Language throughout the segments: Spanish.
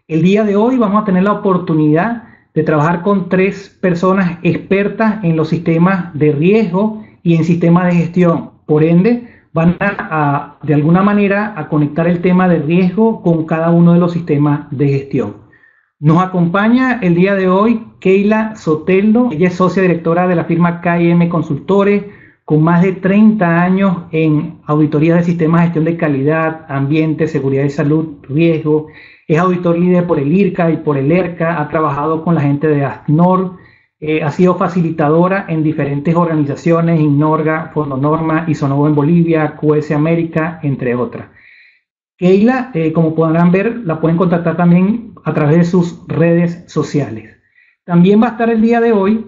El día de hoy vamos a tener la oportunidad de trabajar con tres personas expertas en los sistemas de riesgo y en sistemas de gestión. Por ende, van de alguna manera a conectar el tema de riesgo con cada uno de los sistemas de gestión. Nos acompaña el día de hoy Keila Soteldo. Ella es socia directora de la firma KM Consultores, con más de 30 años en auditoría de sistemas de gestión de calidad, ambiente, seguridad y salud, riesgo. Es auditor líder por el IRCA y por el ERCA. Ha trabajado con la gente de ASNOR. Ha sido facilitadora en diferentes organizaciones, INNORGA, Fondo Norma, Isonovo en Bolivia, QS América, entre otras. Keila, como podrán ver, la pueden contactar también a través de sus redes sociales. También va a estar el día de hoy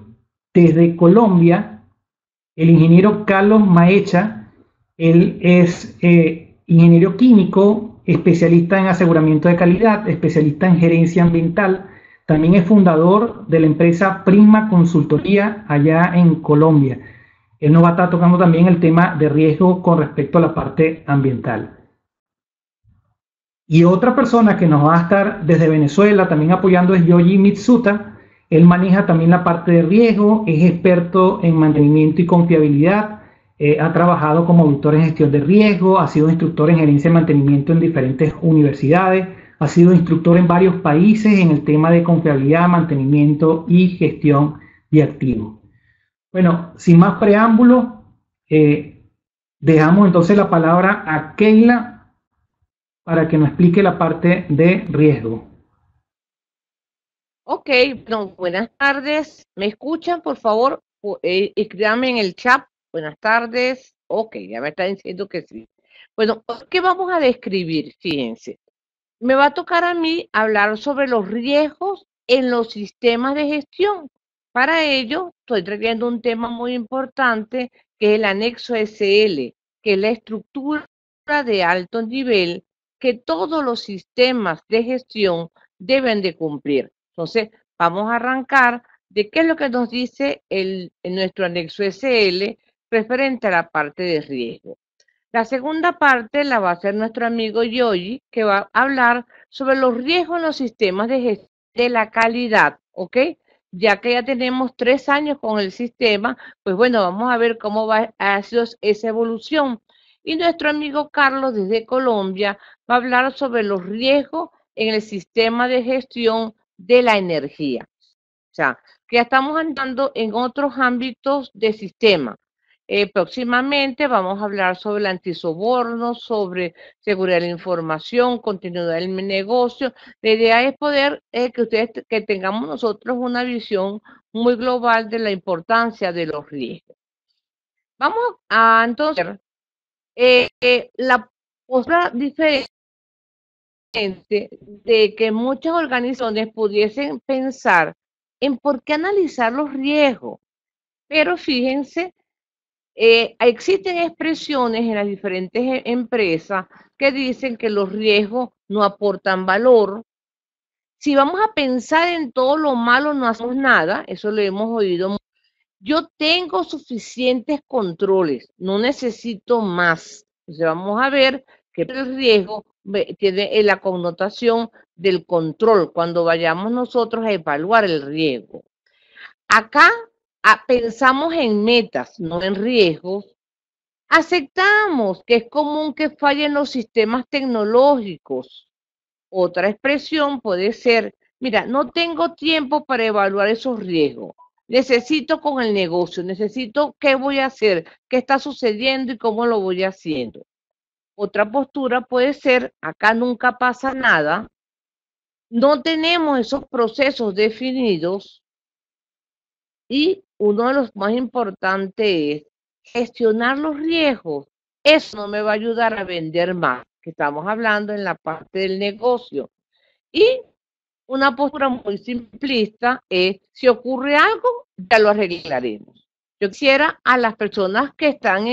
desde Colombia el ingeniero Carlos Maecha. Él es ingeniero químico, especialista en aseguramiento de calidad, especialista en gerencia ambiental. También es fundador de la empresa Prisma Consultoría allá en Colombia. Él nos va a estar tocando también el tema de riesgo con respecto a la parte ambiental. Y otra persona que nos va a estar desde Venezuela también apoyando es Yoji Mitsuta. Él maneja también la parte de riesgo, es experto en mantenimiento y confiabilidad, ha trabajado como auditor en gestión de riesgo, ha sido instructor en gerencia de mantenimiento en diferentes universidades, ha sido instructor en varios países en el tema de confiabilidad, mantenimiento y gestión de activos. Bueno, sin más preámbulos, dejamos entonces la palabra a Keila para que nos explique la parte de riesgo. Ok, bueno, buenas tardes. ¿Me escuchan, por favor? Escríbanme en el chat. Buenas tardes. Ok, ya me está diciendo que sí. Bueno, ¿qué vamos a describir? Fíjense. Me va a tocar a mí hablar sobre los riesgos en los sistemas de gestión. Para ello, estoy trayendo un tema muy importante que es el anexo SL, que es la estructura de alto nivel que todos los sistemas de gestión deben de cumplir. Entonces, vamos a arrancar de qué es lo que nos dice nuestro anexo SL referente a la parte de riesgo. La segunda parte la va a hacer nuestro amigo Yogi, que va a hablar sobre los riesgos en los sistemas de gestión de la calidad, ¿ok? Ya que ya tenemos 3 años con el sistema, pues bueno, vamos a ver cómo ha sido esa evolución. Y nuestro amigo Carlos desde Colombia va a hablar sobre los riesgos en el sistema de gestión de la energía. O sea, que ya estamos andando en otros ámbitos de sistema. Próximamente vamos a hablar sobre el antisoborno, sobre seguridad de la información, continuidad del negocio. La idea es poder que tengamos nosotros una visión muy global de la importancia de los riesgos. Vamos a entonces la otra diferencia de que muchas organizaciones pudiesen pensar en por qué analizar los riesgos. Pero fíjense, existen expresiones en las diferentes empresas que dicen que los riesgos no aportan valor. Si vamos a pensar en todo lo malo, no hacemos nada, eso lo hemos oído. Yo tengo suficientes controles, no necesito más. Entonces vamos a ver que el riesgo tiene la connotación del control cuando vayamos nosotros a evaluar el riesgo. Acá pensamos en metas, no en riesgos. Aceptamos que es común que fallen los sistemas tecnológicos. Otra expresión puede ser, mira, no tengo tiempo para evaluar esos riesgos. Necesito con el negocio, necesito qué voy a hacer, qué está sucediendo y cómo lo voy haciendo. Otra postura puede ser, acá nunca pasa nada, no tenemos esos procesos definidos y uno de los más importantes es gestionar los riesgos. Eso no me va a ayudar a vender más, que estamos hablando en la parte del negocio. Y una postura muy simplista es, si ocurre algo, ya lo arreglaremos. Yo quisiera a las personas que están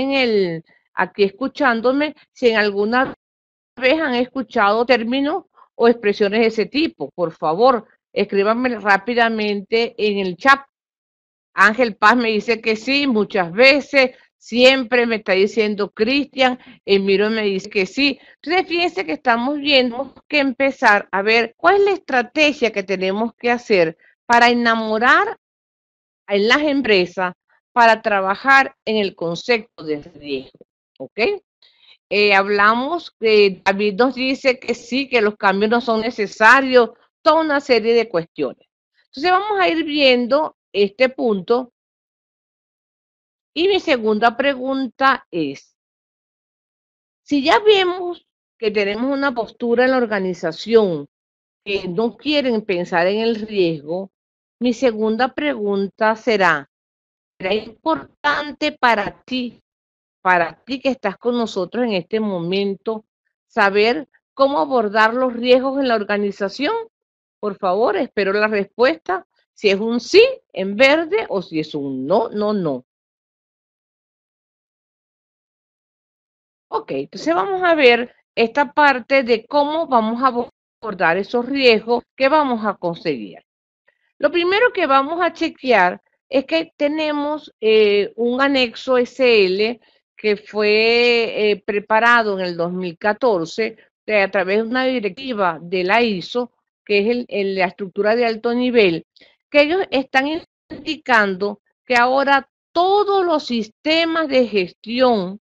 aquí escuchándome, si en alguna vez han escuchado términos o expresiones de ese tipo, por favor, escríbanme rápidamente en el chat. Ángel Paz me dice que sí, muchas veces. Siempre me está diciendo Cristian, Emiro me dice que sí. Entonces, fíjense que estamos viendo que empezar a ver cuál es la estrategia que tenemos que hacer para enamorar en las empresas para trabajar en el concepto de riesgo. ¿Ok? Hablamos que David nos dice que sí, que los cambios no son necesarios, toda una serie de cuestiones. Entonces vamos a ir viendo este punto. Y mi segunda pregunta es, si ya vemos que tenemos una postura en la organización que no quieren pensar en el riesgo, mi segunda pregunta será importante para ti que estás con nosotros en este momento, saber cómo abordar los riesgos en la organización? Por favor, espero la respuesta. Si es un sí en verde o si es un no, no, no. Ok, entonces vamos a ver esta parte de cómo vamos a abordar esos riesgos que vamos a conseguir. Lo primero que vamos a chequear es que tenemos un anexo SL que fue preparado en el 2014 a través de una directiva de la ISO, que es la estructura de alto nivel, que ellos están indicando que ahora todos los sistemas de gestión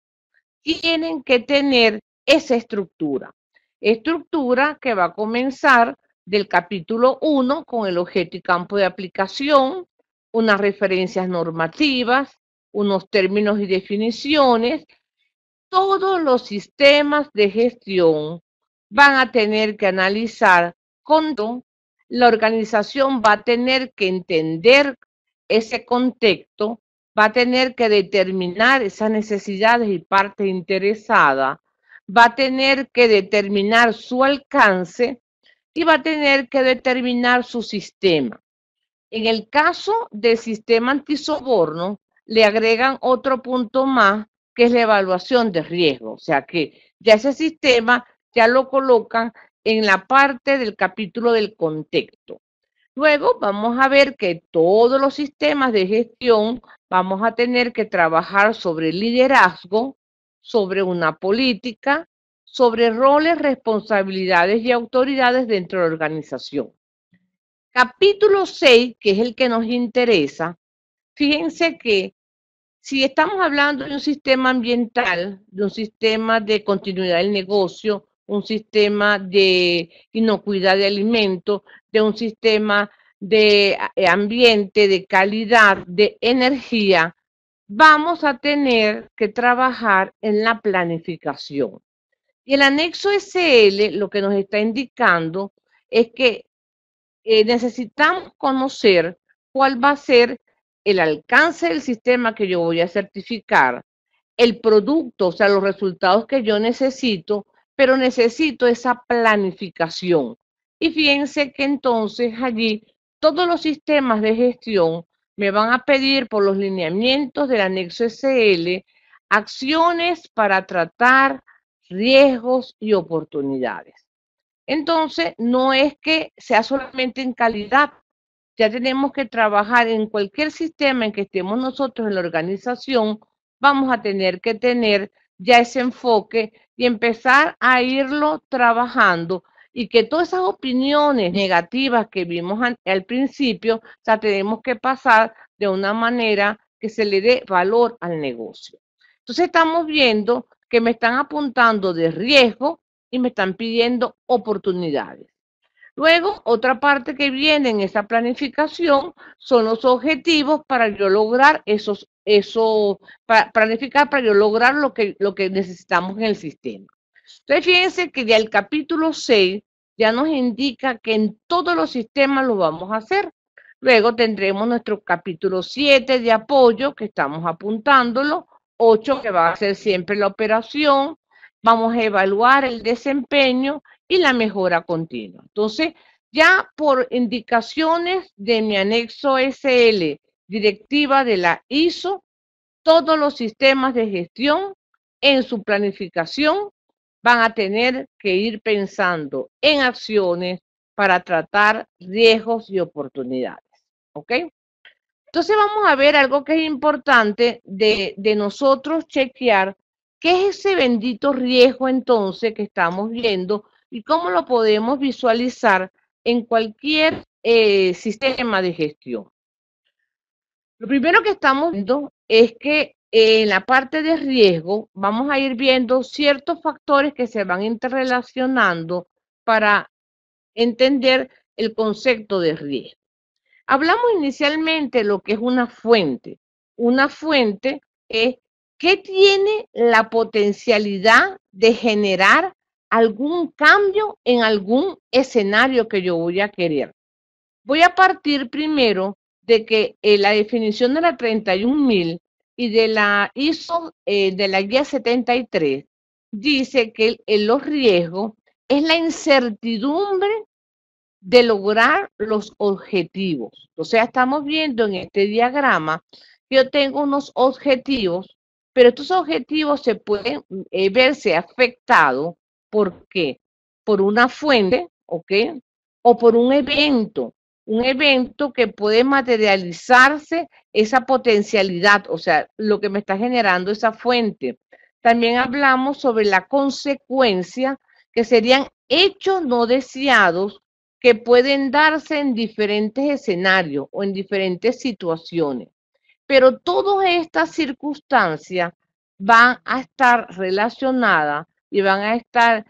tienen que tener esa estructura. Estructura que va a comenzar del capítulo 1 con el objeto y campo de aplicación, unas referencias normativas, unos términos y definiciones. Todos los sistemas de gestión van a tener que analizar cuándo la organización va a tener que entender ese contexto, va a tener que determinar esas necesidades y partes interesadas, va a tener que determinar su alcance y va a tener que determinar su sistema. En el caso del sistema antisoborno, le agregan otro punto más, que es la evaluación de riesgo. O sea que ya ese sistema ya lo colocan en la parte del capítulo del contexto. Luego vamos a ver que todos los sistemas de gestión vamos a tener que trabajar sobre liderazgo, sobre una política, sobre roles, responsabilidades y autoridades dentro de la organización. Capítulo 6, que es el que nos interesa, fíjense que si estamos hablando de un sistema ambiental, de un sistema de continuidad del negocio, un sistema de inocuidad de alimentos, de un sistema de ambiente, de calidad, de energía, vamos a tener que trabajar en la planificación. Y el anexo SL lo que nos está indicando es que necesitamos conocer cuál va a ser el alcance del sistema que yo voy a certificar, el producto, o sea, los resultados que yo necesito, pero necesito esa planificación. Y fíjense que entonces allí todos los sistemas de gestión me van a pedir por los lineamientos del anexo SL acciones para tratar riesgos y oportunidades. Entonces, no es que sea solamente en calidad, ya tenemos que trabajar en cualquier sistema en que estemos nosotros en la organización, vamos a tener que tener ya ese enfoque y empezar a irlo trabajando y que todas esas opiniones negativas que vimos al principio, o sea, tenemos que pasar de una manera que se le dé valor al negocio. Entonces estamos viendo que me están apuntando de riesgo y me están pidiendo oportunidades. Luego, otra parte que viene en esa planificación son los objetivos para yo lograr para planificar para yo lograr lo que necesitamos en el sistema. Entonces, fíjense que ya el capítulo 6 ya nos indica que en todos los sistemas lo vamos a hacer. Luego tendremos nuestro capítulo 7 de apoyo, que estamos apuntándolo, 8 que va a ser siempre la operación, vamos a evaluar el desempeño y la mejora continua. Entonces, ya por indicaciones de mi anexo SL, directiva de la ISO, todos los sistemas de gestión en su planificación van a tener que ir pensando en acciones para tratar riesgos y oportunidades. ¿Ok? Entonces vamos a ver algo que es importante de nosotros chequear qué es ese bendito riesgo entonces que estamos viendo y cómo lo podemos visualizar en cualquier sistema de gestión. Lo primero que estamos viendo es que en la parte de riesgo vamos a ir viendo ciertos factores que se van interrelacionando para entender el concepto de riesgo. Hablamos inicialmente de lo que es una fuente. Una fuente es que tiene la potencialidad de generar algún cambio en algún escenario que yo voy a querer. Voy a partir primero de que la definición de la 31000 y de la ISO de la guía 73 dice que los riesgos es la incertidumbre de lograr los objetivos. O sea, estamos viendo en este diagrama que yo tengo unos objetivos, pero estos objetivos se pueden verse afectados. ¿Por qué? Por una fuente, ¿ok? O por un evento que puede materializarse esa potencialidad, o sea, lo que me está generando esa fuente. También hablamos sobre la consecuencia, que serían hechos no deseados que pueden darse en diferentes escenarios o en diferentes situaciones. Pero todas estas circunstancias van a estar relacionadas y van a estar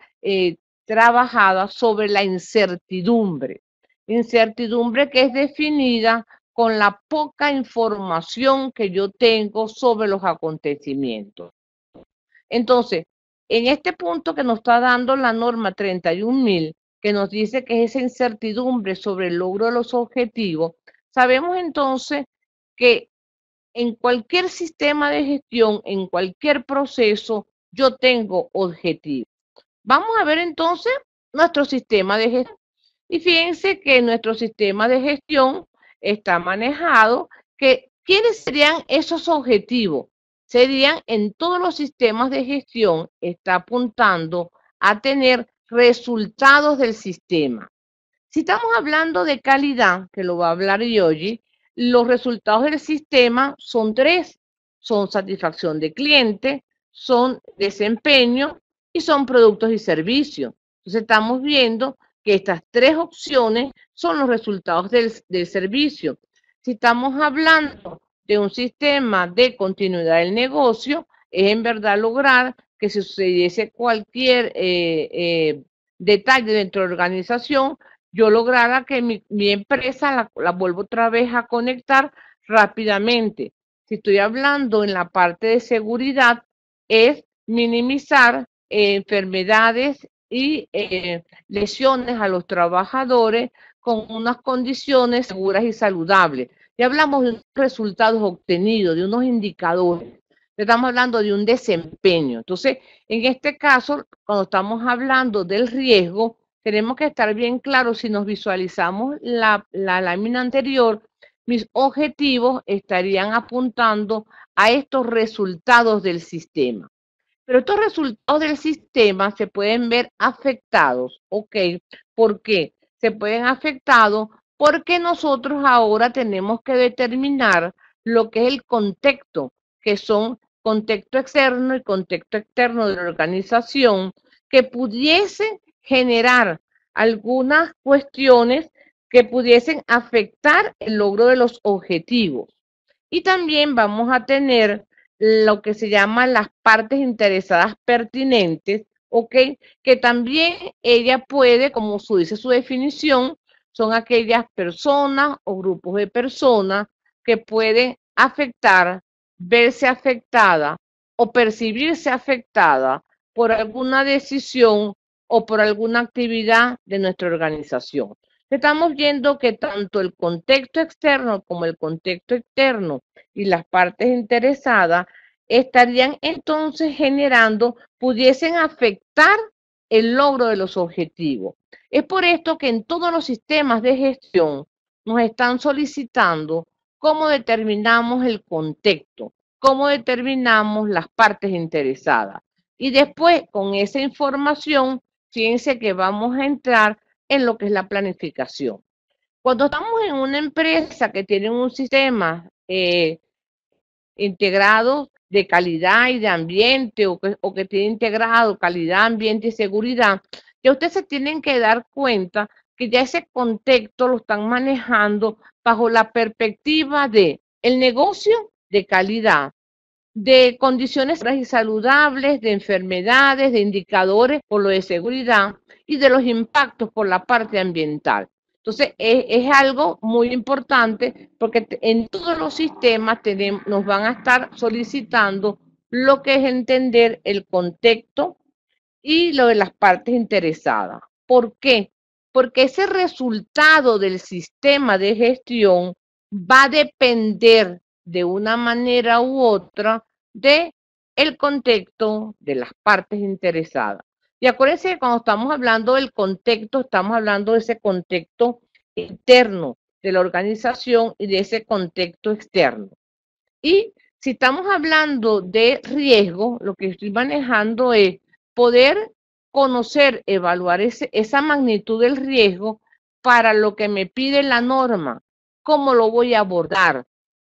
trabajadas sobre la incertidumbre. Incertidumbre que es definida con la poca información que yo tengo sobre los acontecimientos. Entonces, en este punto que nos está dando la norma 31000, que nos dice que es esa incertidumbre sobre el logro de los objetivos, sabemos entonces que en cualquier sistema de gestión, en cualquier proceso, yo tengo objetivos. Vamos a ver entonces nuestro sistema de gestión. Y fíjense que nuestro sistema de gestión está manejado, que ¿quiénes serían esos objetivos? Serían en todos los sistemas de gestión, está apuntando a tener resultados del sistema. Si estamos hablando de calidad, que lo va a hablar Yogi, los resultados del sistema son tres. Son satisfacción de cliente, son desempeño y son productos y servicios. Entonces estamos viendo que estas tres opciones son los resultados del servicio. Si estamos hablando de un sistema de continuidad del negocio, es en verdad lograr que si sucediese cualquier detalle dentro de la organización, yo lograra que mi empresa la vuelva otra vez a conectar rápidamente. Si estoy hablando en la parte de seguridad, es minimizar enfermedades y lesiones a los trabajadores con unas condiciones seguras y saludables. Ya hablamos de unos resultados obtenidos, de unos indicadores. Estamos hablando de un desempeño. Entonces, en este caso, cuando estamos hablando del riesgo, tenemos que estar bien claros. Si nos visualizamos la lámina anterior, mis objetivos estarían apuntando a estos resultados del sistema. Pero estos resultados del sistema se pueden ver afectados, ¿ok? ¿Por qué? Se pueden afectados porque nosotros ahora tenemos que determinar lo que es el contexto, que son contexto externo y contexto externo de la organización, que pudiesen generar algunas cuestiones que pudiesen afectar el logro de los objetivos. Y también vamos a tener lo que se llama las partes interesadas pertinentes, ¿ok? Que también ella puede, como dice su definición, son aquellas personas o grupos de personas que pueden afectar, verse afectada o percibirse afectada por alguna decisión o por alguna actividad de nuestra organización. Estamos viendo que tanto el contexto externo como el contexto interno y las partes interesadas estarían entonces generando, pudiesen afectar el logro de los objetivos. Es por esto que en todos los sistemas de gestión nos están solicitando cómo determinamos el contexto, cómo determinamos las partes interesadas. Y después, con esa información, fíjense que vamos a entrar en lo que es la planificación. Cuando estamos en una empresa que tiene un sistema integrado de calidad y de ambiente o que tiene integrado calidad, ambiente y seguridad, ya ustedes se tienen que dar cuenta que ya ese contexto lo están manejando bajo la perspectiva de el negocio de calidad, de condiciones y saludables, de enfermedades, de indicadores por lo de seguridad y de los impactos por la parte ambiental. Entonces, es algo muy importante porque en todos los sistemas nos van a estar solicitando lo que es entender el contexto y lo de las partes interesadas. ¿Por qué? Porque ese resultado del sistema de gestión va a depender de una manera u otra de el contexto de las partes interesadas. Y acuérdense que cuando estamos hablando del contexto, estamos hablando de ese contexto interno de la organización y de ese contexto externo. Y si estamos hablando de riesgo, lo que estoy manejando es poder conocer, evaluar esa magnitud del riesgo para lo que me pide la norma, cómo lo voy a abordar,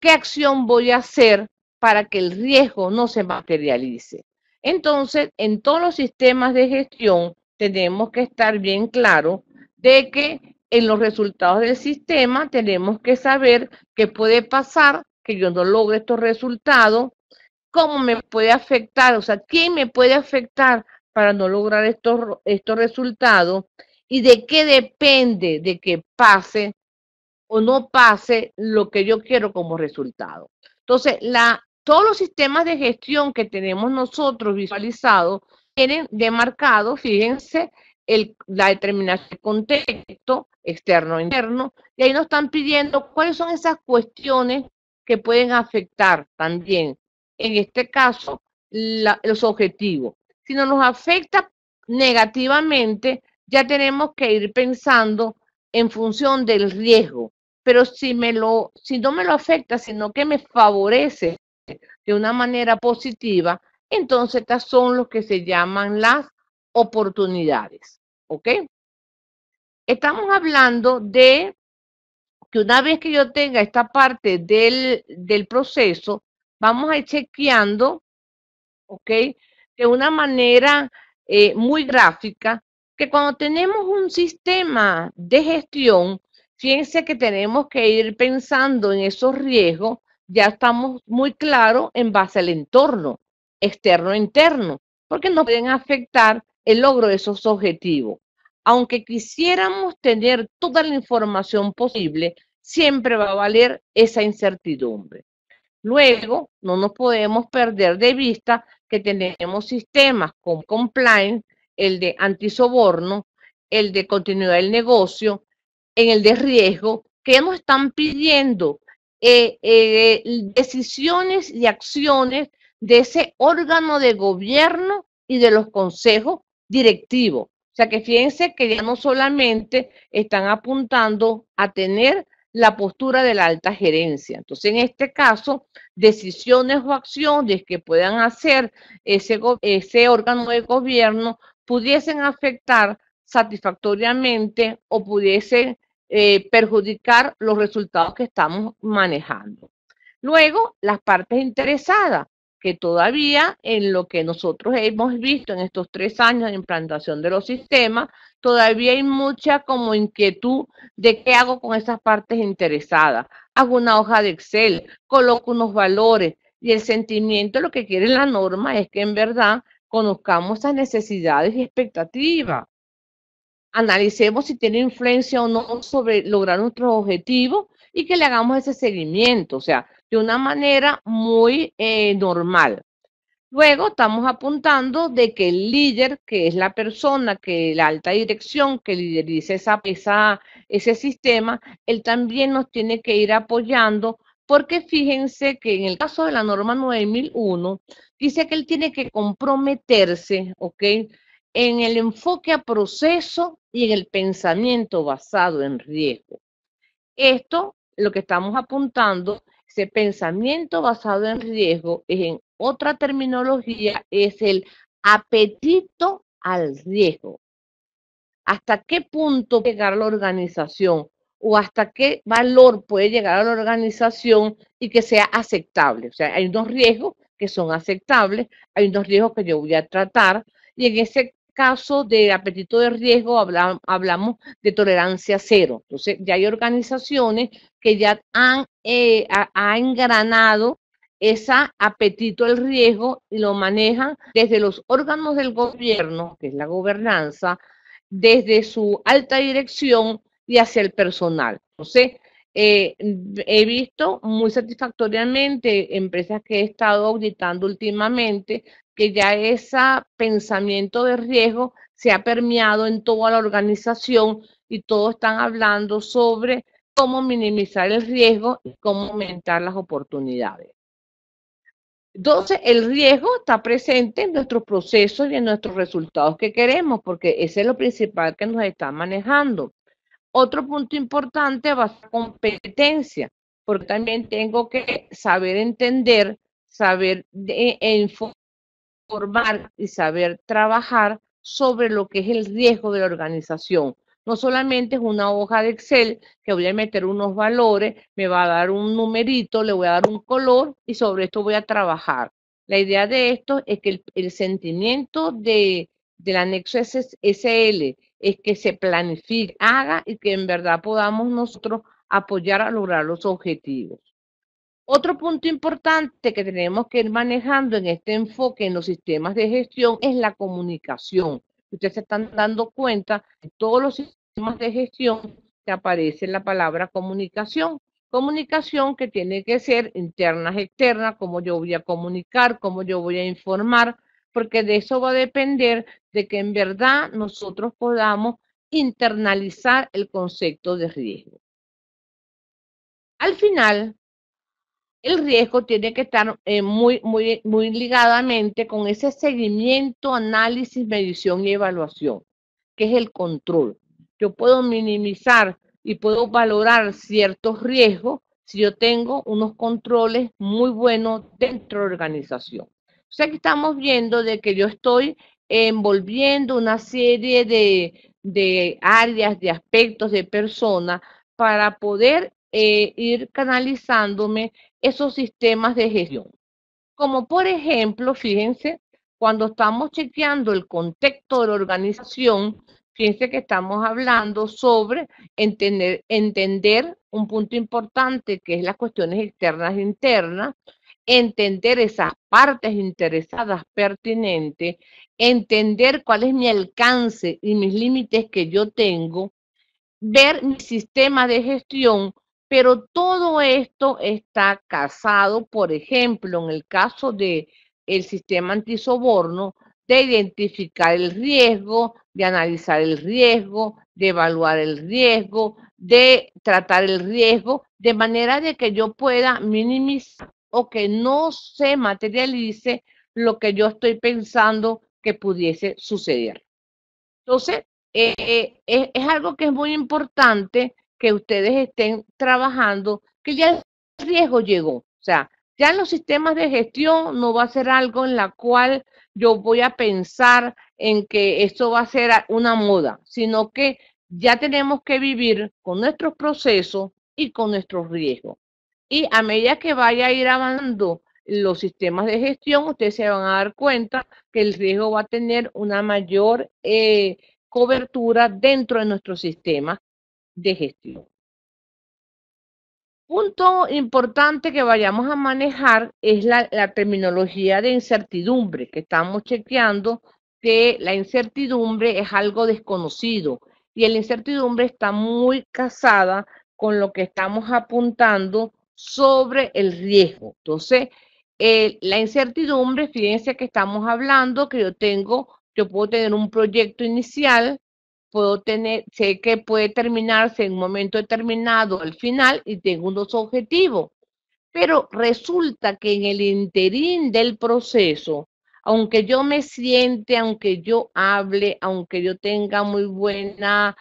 qué acción voy a hacer para que el riesgo no se materialice. Entonces, en todos los sistemas de gestión tenemos que estar bien claro de que en los resultados del sistema tenemos que saber qué puede pasar que yo no logre estos resultados, cómo me puede afectar, o sea, quién me puede afectar para no lograr estos resultados y de qué depende de que pase o no pase lo que yo quiero como resultado. Entonces, todos los sistemas de gestión que tenemos nosotros visualizados tienen demarcado, fíjense, la determinación de contexto externo e interno, y ahí nos están pidiendo cuáles son esas cuestiones que pueden afectar también, en este caso, los objetivos. Si no nos afecta negativamente, ya tenemos que ir pensando en función del riesgo, pero si no me lo afecta, sino que me favorece de una manera positiva, entonces estas son los que se llaman las oportunidades, ¿ok? Estamos hablando de que una vez que yo tenga esta parte del proceso, vamos a ir chequeando, ¿ok? De una manera muy gráfica, que cuando tenemos un sistema de gestión, fíjense que tenemos que ir pensando en esos riesgos, ya estamos muy claros en base al entorno externo e interno, porque nos pueden afectar el logro de esos objetivos. Aunque quisiéramos tener toda la información posible, siempre va a valer esa incertidumbre. Luego, no nos podemos perder de vista que tenemos sistemas como compliance, el de antisoborno, el de continuidad del negocio, en el de riesgo, que nos están pidiendo decisiones y acciones de ese órgano de gobierno y de los consejos directivos. O sea que fíjense que ya no solamente están apuntando a tener la postura de la alta gerencia. Entonces, en este caso, decisiones o acciones que puedan hacer ese órgano de gobierno pudiesen afectar satisfactoriamente o pudiesen perjudicar los resultados que estamos manejando. Luego, las partes interesadas, que todavía en lo que nosotros hemos visto en estos 3 años de implantación de los sistemas, todavía hay mucha como inquietud de qué hago con esas partes interesadas. Hago una hoja de Excel, coloco unos valores y el sentimiento, lo que quiere la norma es que en verdad conozcamos esas necesidades y expectativas. Analicemos si tiene influencia o no sobre lograr nuestros objetivos y que le hagamos ese seguimiento, o sea, de una manera muy normal. Luego estamos apuntando de que el líder, que es la persona, que la alta dirección que lideriza ese sistema, él también nos tiene que ir apoyando, porque fíjense que en el caso de la norma 9001, dice que él tiene que comprometerse, ¿ok? En el enfoque a proceso y en el pensamiento basado en riesgo. Esto, lo que estamos apuntando, ese pensamiento basado en riesgo, es en otra terminología, es el apetito al riesgo. ¿Hasta qué punto llegar la organización o hasta qué valor puede llegar a la organización y que sea aceptable. O sea, hay unos riesgos que son aceptables, hay unos riesgos que yo voy a tratar, y en ese caso de apetito de riesgo hablamos de tolerancia cero. Entonces, ya hay organizaciones que ya han engranado ese apetito al riesgo y lo manejan desde los órganos del gobierno, que es la gobernanza, desde su alta dirección y hacia el personal. Entonces, he visto muy satisfactoriamente empresas que he estado auditando últimamente que ya ese pensamiento de riesgo se ha permeado en toda la organización y todos están hablando sobre cómo minimizar el riesgo y cómo aumentar las oportunidades. Entonces, el riesgo está presente en nuestros procesos y en nuestros resultados que queremos, porque ese es lo principal que nos está manejando. Otro punto importante va a ser competencia, porque también tengo que saber entender, saber informar y saber trabajar sobre lo que es el riesgo de la organización. No solamente es una hoja de Excel que voy a meter unos valores, me va a dar un numerito, le voy a dar un color y sobre esto voy a trabajar. La idea de esto es que el sentimiento del anexo SL es que se planifique, haga y que en verdad podamos nosotros apoyar a lograr los objetivos. Otro punto importante que tenemos que ir manejando en este enfoque en los sistemas de gestión es la comunicación. Ustedes se están dando cuenta en todos los sistemas de gestión que aparece la palabra comunicación. Comunicación que tiene que ser interna, externa, cómo yo voy a comunicar, cómo yo voy a informar, porque de eso va a depender de que en verdad nosotros podamos internalizar el concepto de riesgo. Al final, el riesgo tiene que estar muy ligadamente con ese seguimiento, análisis, medición y evaluación, que es el control. Yo puedo minimizar y puedo valorar ciertos riesgos si yo tengo unos controles muy buenos dentro de la organización. O sea que estamos viendo de que yo estoy envolviendo una serie de áreas, de aspectos, de personas para poder ir canalizándome esos sistemas de gestión. Como por ejemplo, fíjense, cuando estamos chequeando el contexto de la organización, fíjense que estamos hablando sobre entender un punto importante que es las cuestiones externas e internas, entender esas partes interesadas pertinentes, entender cuál es mi alcance y mis límites que yo tengo, ver mi sistema de gestión, pero todo esto está casado, por ejemplo, en el caso de el sistema antisoborno, de identificar el riesgo, de analizar el riesgo, de evaluar el riesgo, de tratar el riesgo, de manera de que yo pueda minimizar o que no se materialice lo que yo estoy pensando que pudiese suceder. Entonces, es algo que es muy importante que ustedes estén trabajando, que ya el riesgo llegó. O sea, ya en los sistemas de gestión no va a ser algo en la cual yo voy a pensar en que esto va a ser una moda, sino que ya tenemos que vivir con nuestros procesos y con nuestros riesgos. Y a medida que vaya a ir avanzando los sistemas de gestión, ustedes se van a dar cuenta que el riesgo va a tener una mayor cobertura dentro de nuestro sistema de gestión. Punto importante que vayamos a manejar es la terminología de incertidumbre, que estamos chequeando que la incertidumbre es algo desconocido y la incertidumbre está muy casada con lo que estamos apuntando sobre el riesgo. Entonces, la incertidumbre, fíjense que estamos hablando que yo puedo tener un proyecto inicial, sé que puede terminarse en un momento determinado al final y tengo unos objetivos, pero resulta que en el interín del proceso, aunque yo me siente, aunque yo hable, aunque yo tenga muy buena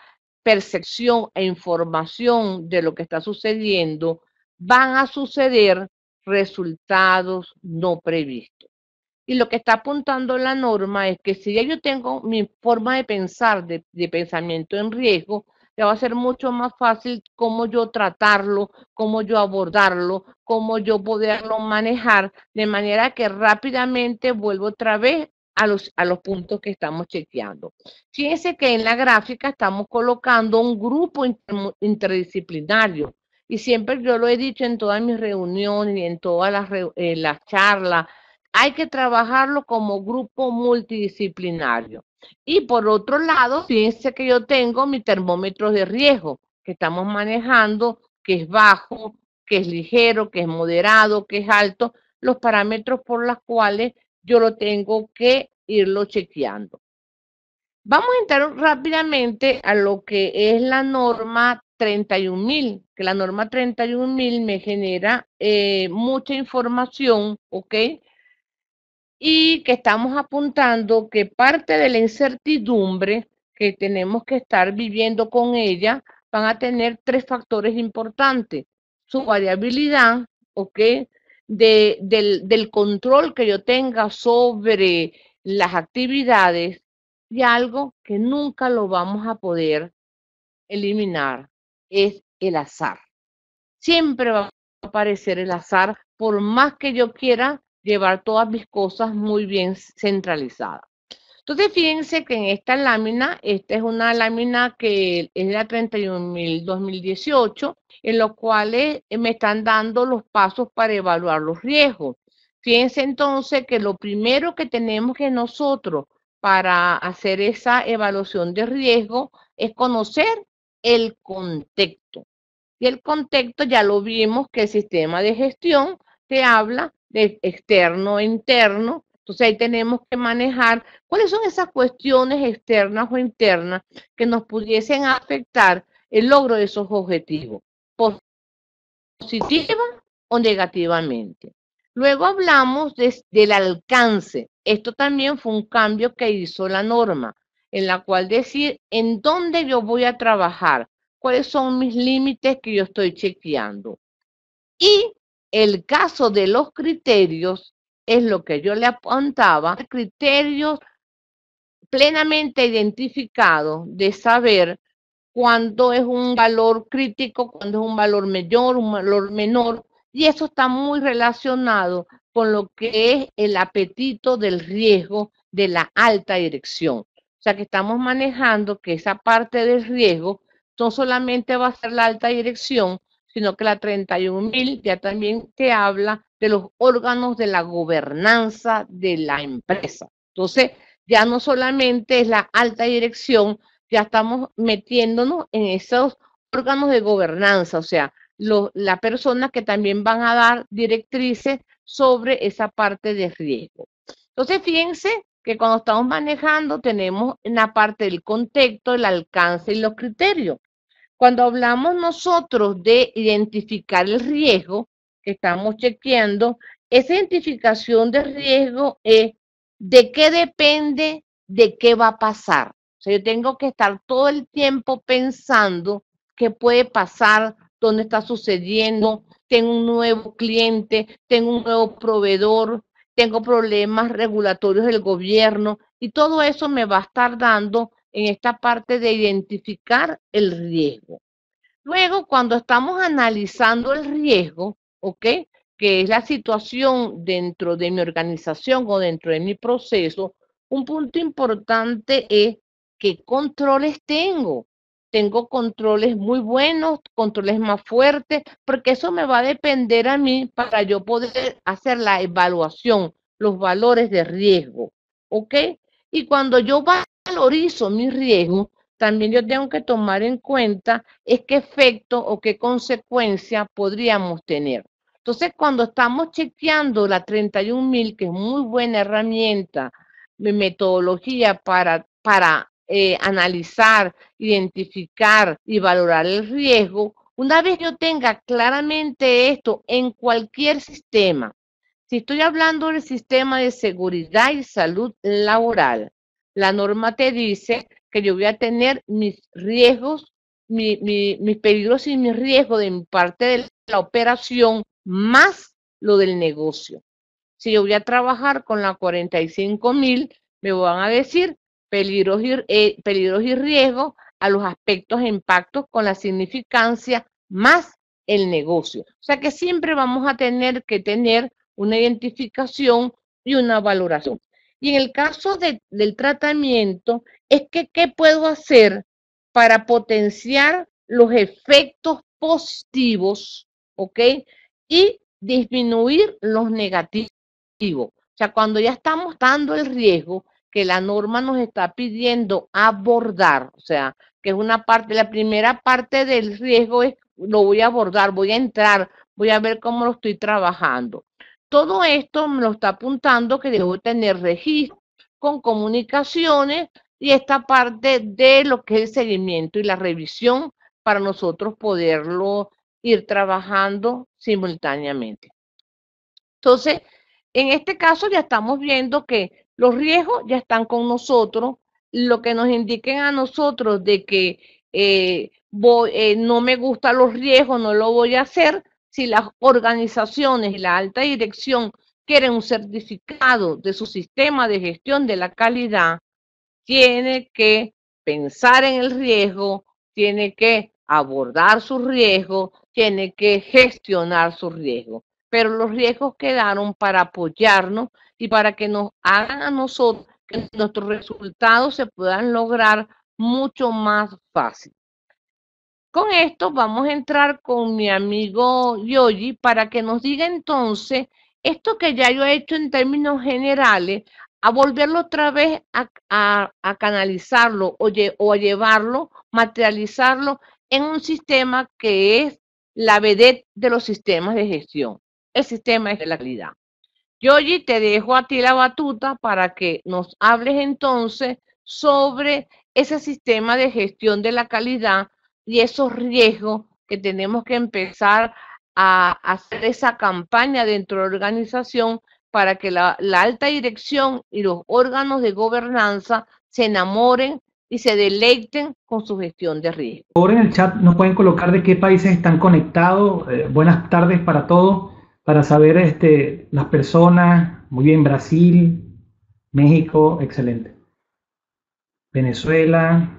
percepción e información de lo que está sucediendo, van a suceder resultados no previstos. Y lo que está apuntando la norma es que si ya yo tengo mi forma de pensar, de pensamiento en riesgo, ya va a ser mucho más fácil cómo yo tratarlo, cómo yo abordarlo, cómo yo poderlo manejar, de manera que rápidamente vuelvo otra vez a los puntos que estamos chequeando. Fíjense que en la gráfica estamos colocando un grupo interdisciplinario. Y siempre yo lo he dicho en todas mis reuniones y en todas las charlas, hay que trabajarlo como grupo multidisciplinario. Y por otro lado, fíjense que yo tengo mi termómetro de riesgo que estamos manejando, que es bajo, que es ligero, que es moderado, que es alto, los parámetros por los cuales yo lo tengo que irlo chequeando. Vamos a entrar rápidamente a lo que es la norma 31.000, que la norma 31.000 me genera mucha información, ¿ok? Y que estamos apuntando que parte de la incertidumbre que tenemos que estar viviendo con ella van a tener tres factores importantes. Su variabilidad, ¿ok? Del control que yo tenga sobre las actividades y algo que nunca lo vamos a poder eliminar es el azar. Siempre va a aparecer el azar, por más que yo quiera llevar todas mis cosas muy bien centralizadas. Entonces, fíjense que en esta lámina, esta es una lámina que es de la 31.000 2018, en los cuales me están dando los pasos para evaluar los riesgos. Fíjense entonces que lo primero que tenemos que nosotros para hacer esa evaluación de riesgo es conocer el contexto. Y el contexto ya lo vimos que el sistema de gestión te habla de externo e interno. Entonces ahí tenemos que manejar cuáles son esas cuestiones externas o internas que nos pudiesen afectar el logro de esos objetivos, positiva o negativamente. Luego hablamos del alcance. Esto también fue un cambio que hizo la norma, en la cual decir en dónde yo voy a trabajar, cuáles son mis límites que yo estoy chequeando. Y el caso de los criterios es lo que yo le apuntaba, criterios plenamente identificados de saber cuándo es un valor crítico, cuándo es un valor mayor, un valor menor, y eso está muy relacionado con lo que es el apetito del riesgo de la alta dirección. O sea que estamos manejando que esa parte del riesgo no solamente va a ser la alta dirección, sino que la 31.000 ya también te habla de los órganos de la gobernanza de la empresa. Entonces, ya no solamente es la alta dirección, ya estamos metiéndonos en esos órganos de gobernanza, o sea, las personas que también van a dar directrices sobre esa parte de riesgo. Entonces, fíjense que cuando estamos manejando tenemos la parte del contexto, el alcance y los criterios. Cuando hablamos nosotros de identificar el riesgo que estamos chequeando, esa identificación de riesgo es de qué depende, de qué va a pasar. O sea, yo tengo que estar todo el tiempo pensando qué puede pasar, dónde está sucediendo, tengo un nuevo cliente, tengo un nuevo proveedor, tengo problemas regulatorios del gobierno y todo eso me va a estar dando en esta parte de identificar el riesgo. Luego, cuando estamos analizando el riesgo, ¿ok? Que es la situación dentro de mi organización o dentro de mi proceso, un punto importante es qué controles tengo. Tengo controles muy buenos, controles más fuertes, porque eso me va a depender a mí para yo poder hacer la evaluación, los valores de riesgo, ¿ok? Y cuando yo valorizo mi riesgo, también yo tengo que tomar en cuenta es qué efecto o qué consecuencia podríamos tener. Entonces, cuando estamos chequeando la 31.000, que es muy buena herramienta de metodología para analizar, identificar y valorar el riesgo, una vez yo tenga claramente esto en cualquier sistema, si estoy hablando del sistema de seguridad y salud laboral, la norma te dice que yo voy a tener mis riesgos, mis peligros y mis riesgos de mi parte de la operación más lo del negocio. Si yo voy a trabajar con la 45.000, me van a decir peligros y riesgos a los aspectos e impactos con la significancia más el negocio. O sea que siempre vamos a tener que tener una identificación y una valoración. Y en el caso del tratamiento, es que ¿qué puedo hacer para potenciar los efectos positivos, ¿ok? Y disminuir los negativos. O sea, cuando ya estamos dando el riesgo que la norma nos está pidiendo abordar, o sea, que es una parte, la primera parte del riesgo es, lo voy a abordar, voy a entrar, voy a ver cómo lo estoy trabajando. Todo esto me lo está apuntando que debo tener registro con comunicaciones y esta parte de lo que es el seguimiento y la revisión para nosotros poderlo ir trabajando simultáneamente. Entonces, en este caso ya estamos viendo que los riesgos ya están con nosotros, lo que nos indiquen a nosotros de que no me gustan los riesgos, no lo voy a hacer. Si las organizaciones y la alta dirección quieren un certificado de su sistema de gestión de la calidad, tiene que pensar en el riesgo, tiene que abordar su riesgo, tiene que gestionar su riesgo. Pero los riesgos quedaron para apoyarnos y para que nos hagan a nosotros que nuestros resultados se puedan lograr mucho más fácil. Con esto vamos a entrar con mi amigo Yogi para que nos diga entonces esto que ya yo he hecho en términos generales, a volverlo otra vez a canalizarlo o a llevarlo, materializarlo en un sistema que es la vedette de los sistemas de gestión, el sistema de la calidad. Yogi, te dejo a ti la batuta para que nos hables entonces sobre ese sistema de gestión de la calidad y esos riesgos que tenemos que empezar a hacer esa campaña dentro de la organización para que la alta dirección y los órganos de gobernanza se enamoren y se deleiten con su gestión de riesgo. Ahora en el chat nos pueden colocar de qué países están conectados. Buenas tardes para todos, para saber las personas. Muy bien, Brasil, México, excelente. Venezuela.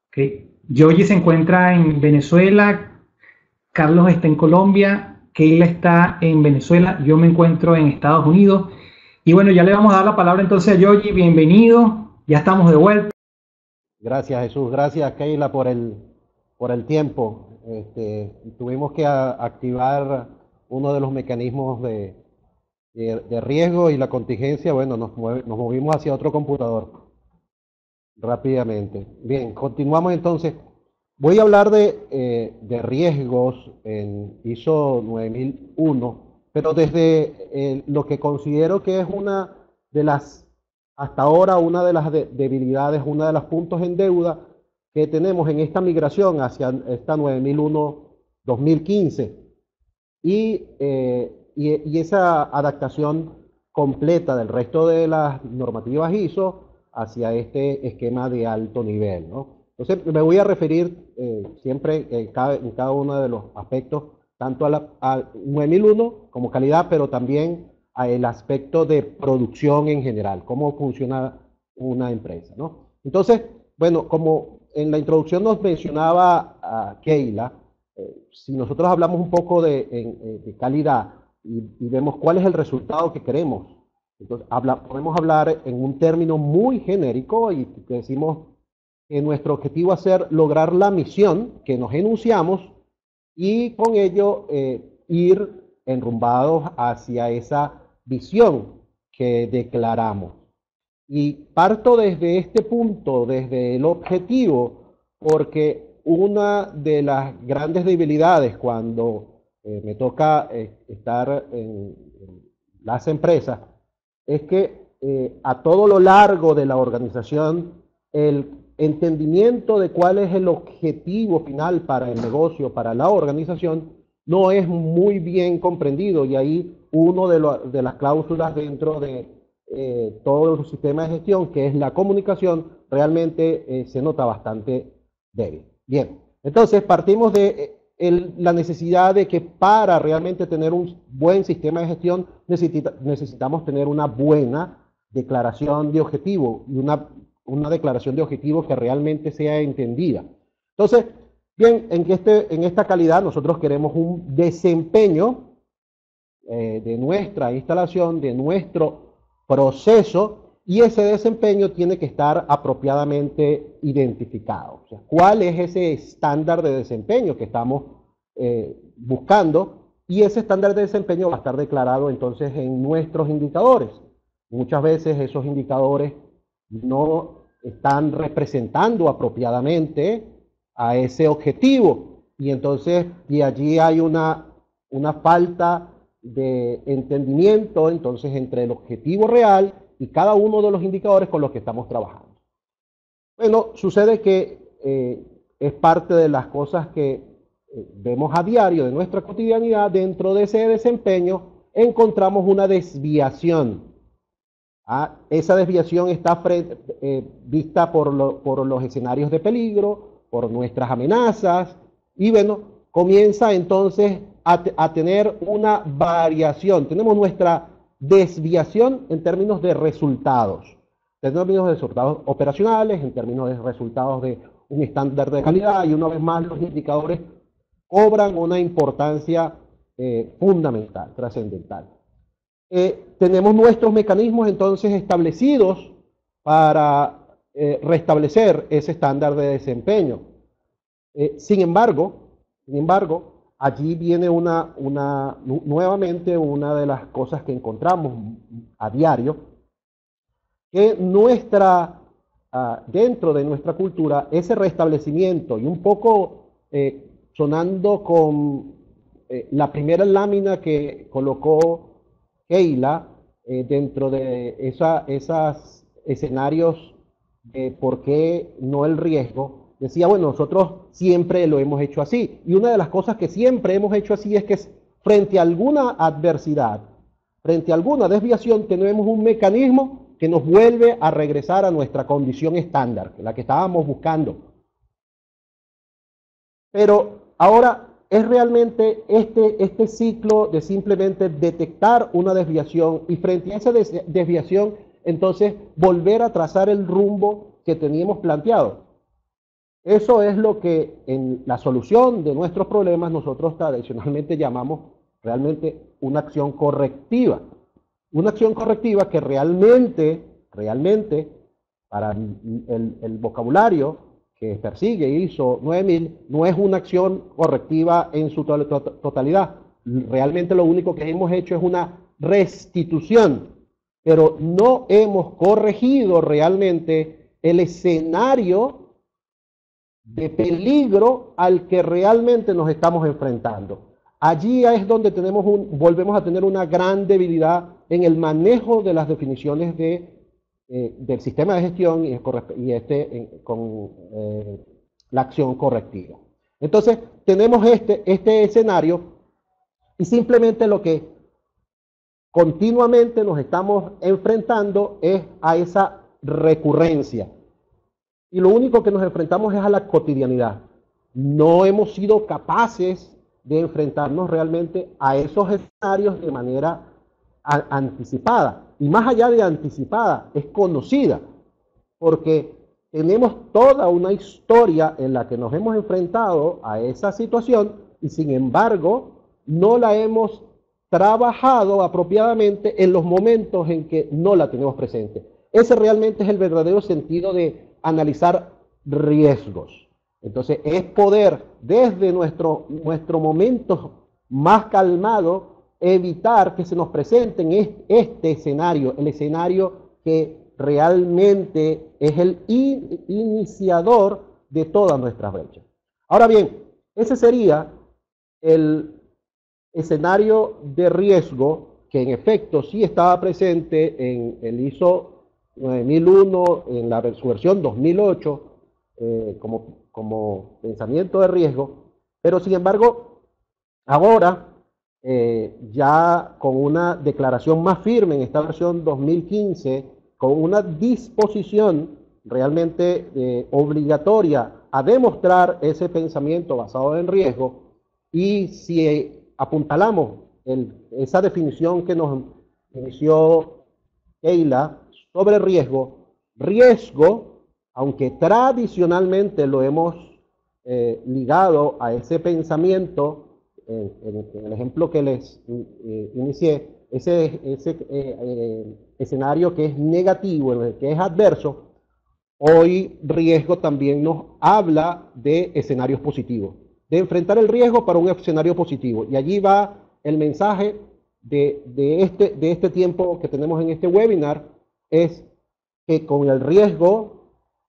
Okay. Yogi se encuentra en Venezuela, Carlos está en Colombia, Keila está en Venezuela, yo me encuentro en Estados Unidos. Y bueno, ya le vamos a dar la palabra entonces a Yogi. Bienvenido, ya estamos de vuelta. Gracias, Jesús. Gracias, Keila, por el tiempo. Tuvimos que activar uno de los mecanismos de riesgo y la contingencia. Bueno, nos movimos hacia otro computador rápidamente. Bien, continuamos entonces. Voy a hablar de riesgos en ISO 9001, pero desde lo que considero que es una de las, hasta ahora, una de las debilidades, una de los puntos en deuda que tenemos en esta migración hacia esta 9001-2015 y esa adaptación completa del resto de las normativas ISO hacia este esquema de alto nivel, ¿no? Entonces me voy a referir siempre en cada uno de los aspectos, tanto a 9001 como calidad, pero también al aspecto de producción en general, cómo funciona una empresa, ¿no? Entonces, bueno, como en la introducción nos mencionaba Keila, si nosotros hablamos un poco de calidad y vemos cuál es el resultado que queremos, entonces podemos hablar en un término muy genérico y decimos que nuestro objetivo va a ser lograr la misión que nos enunciamos y con ello ir enrumbados hacia esa visión que declaramos. Y parto desde este punto, desde el objetivo, porque una de las grandes debilidades cuando me toca estar en las empresas es que a todo lo largo de la organización el entendimiento de cuál es el objetivo final para el negocio, para la organización, no es muy bien comprendido, y ahí uno de las cláusulas dentro de todo el sistema de gestión, que es la comunicación, realmente se nota bastante débil. Bien, entonces partimos de la necesidad de que para realmente tener un buen sistema de gestión necesitamos tener una buena declaración de objetivo y una una declaración de objetivos que realmente sea entendida. Entonces, bien, en esta calidad nosotros queremos un desempeño de nuestra instalación, de nuestro proceso, y ese desempeño tiene que estar apropiadamente identificado. O sea, ¿cuál es ese estándar de desempeño que estamos buscando? Y ese estándar de desempeño va a estar declarado entonces en nuestros indicadores. Muchas veces esos indicadores no están representando apropiadamente a ese objetivo, y entonces y allí hay una falta de entendimiento entonces entre el objetivo real y cada uno de los indicadores con los que estamos trabajando. Bueno, sucede que es parte de las cosas que vemos a diario de nuestra cotidianidad. Dentro de ese desempeño encontramos una desviación. Esa desviación está vista por los escenarios de peligro, por nuestras amenazas, y bueno, comienza entonces a tener una variación. Tenemos nuestra desviación en términos de resultados, en términos de resultados operacionales, en términos de resultados de un estándar de calidad, y una vez más los indicadores cobran una importancia fundamental, trascendental. Tenemos nuestros mecanismos entonces establecidos para restablecer ese estándar de desempeño. Sin embargo, allí viene nuevamente una de las cosas que encontramos a diario, que dentro de nuestra cultura, ese restablecimiento, y un poco sonando con la primera lámina que colocó Keila dentro de esos escenarios de por qué no el riesgo, decía, bueno, nosotros siempre lo hemos hecho así, y una de las cosas que siempre hemos hecho así es que frente a alguna adversidad, frente a alguna desviación, tenemos un mecanismo que nos vuelve a regresar a nuestra condición estándar, la que estábamos buscando. Pero ahora es realmente este ciclo de simplemente detectar una desviación, y frente a esa desviación, entonces volver a trazar el rumbo que teníamos planteado. Eso es lo que en la solución de nuestros problemas nosotros tradicionalmente llamamos realmente una acción correctiva. Una acción correctiva que realmente, para el vocabulario que persigue ISO 9000, no es una acción correctiva en su totalidad. Realmente lo único que hemos hecho es una restitución, pero no hemos corregido realmente el escenario de peligro al que realmente nos estamos enfrentando. Allí es donde volvemos a tener una gran debilidad en el manejo de las definiciones del sistema de gestión con la acción correctiva. Entonces, tenemos este escenario, y simplemente lo que continuamente nos estamos enfrentando es a esa recurrencia. Y lo único que nos enfrentamos es a la cotidianidad. No hemos sido capaces de enfrentarnos realmente a esos escenarios de manera anticipada. Y más allá de anticipada, es conocida, porque tenemos toda una historia en la que nos hemos enfrentado a esa situación, y sin embargo no la hemos trabajado apropiadamente en los momentos en que no la tenemos presente. Ese realmente es el verdadero sentido de analizar riesgos. Entonces, es poder desde nuestro momento más calmado evitar que se nos presente en este escenario, el escenario que realmente es el iniciador de todas nuestras brechas. Ahora bien, ese sería el escenario de riesgo que en efecto sí estaba presente en el ISO 9001, en su versión 2008, como pensamiento de riesgo, pero sin embargo, ahora, ya con una declaración más firme en esta versión 2015, con una disposición realmente obligatoria a demostrar ese pensamiento basado en riesgo, y si apuntalamos esa definición que nos inició Keila sobre riesgo aunque tradicionalmente lo hemos ligado a ese pensamiento, en el ejemplo que les inicié, ese escenario que es negativo, en el que es adverso, hoy riesgo también nos habla de escenarios positivos, de enfrentar el riesgo para un escenario positivo. Y allí va el mensaje de este tiempo que tenemos en este webinar, es que con el riesgo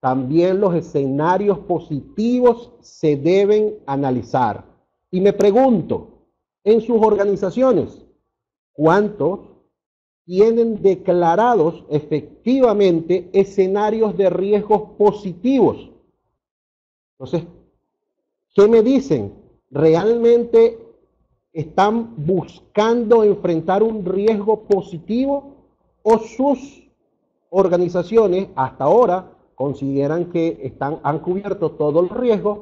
también los escenarios positivos se deben analizar. Y me pregunto, en sus organizaciones, ¿cuántos tienen declarados efectivamente escenarios de riesgos positivos? Entonces, ¿qué me dicen? ¿Realmente están buscando enfrentar un riesgo positivo o sus organizaciones hasta ahora consideran que han cubierto todos los riesgos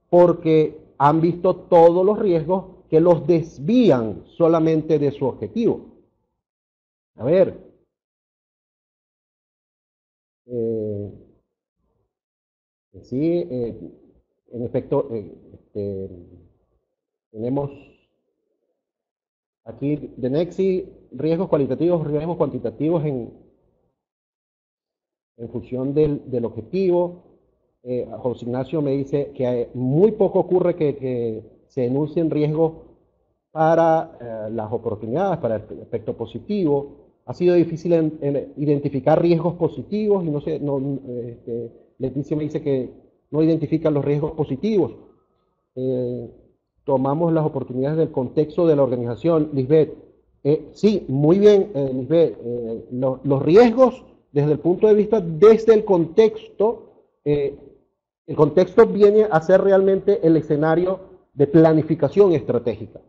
porque han visto todos los riesgos que los desvían solamente de su objetivo? A ver, sí, en efecto, tenemos aquí de Nexi riesgos cualitativos, riesgos cuantitativos en función del objetivo. José Ignacio me dice que muy poco ocurre que se enuncien riesgos para las oportunidades, para el aspecto positivo. Ha sido difícil identificar riesgos positivos y no sé, Leticia me dice que no identifican los riesgos positivos. Tomamos las oportunidades del contexto de la organización. Lisbeth, sí, muy bien, Lisbeth, los riesgos desde el punto de vista, desde el contexto viene a ser realmente el escenario de planificación estratégica.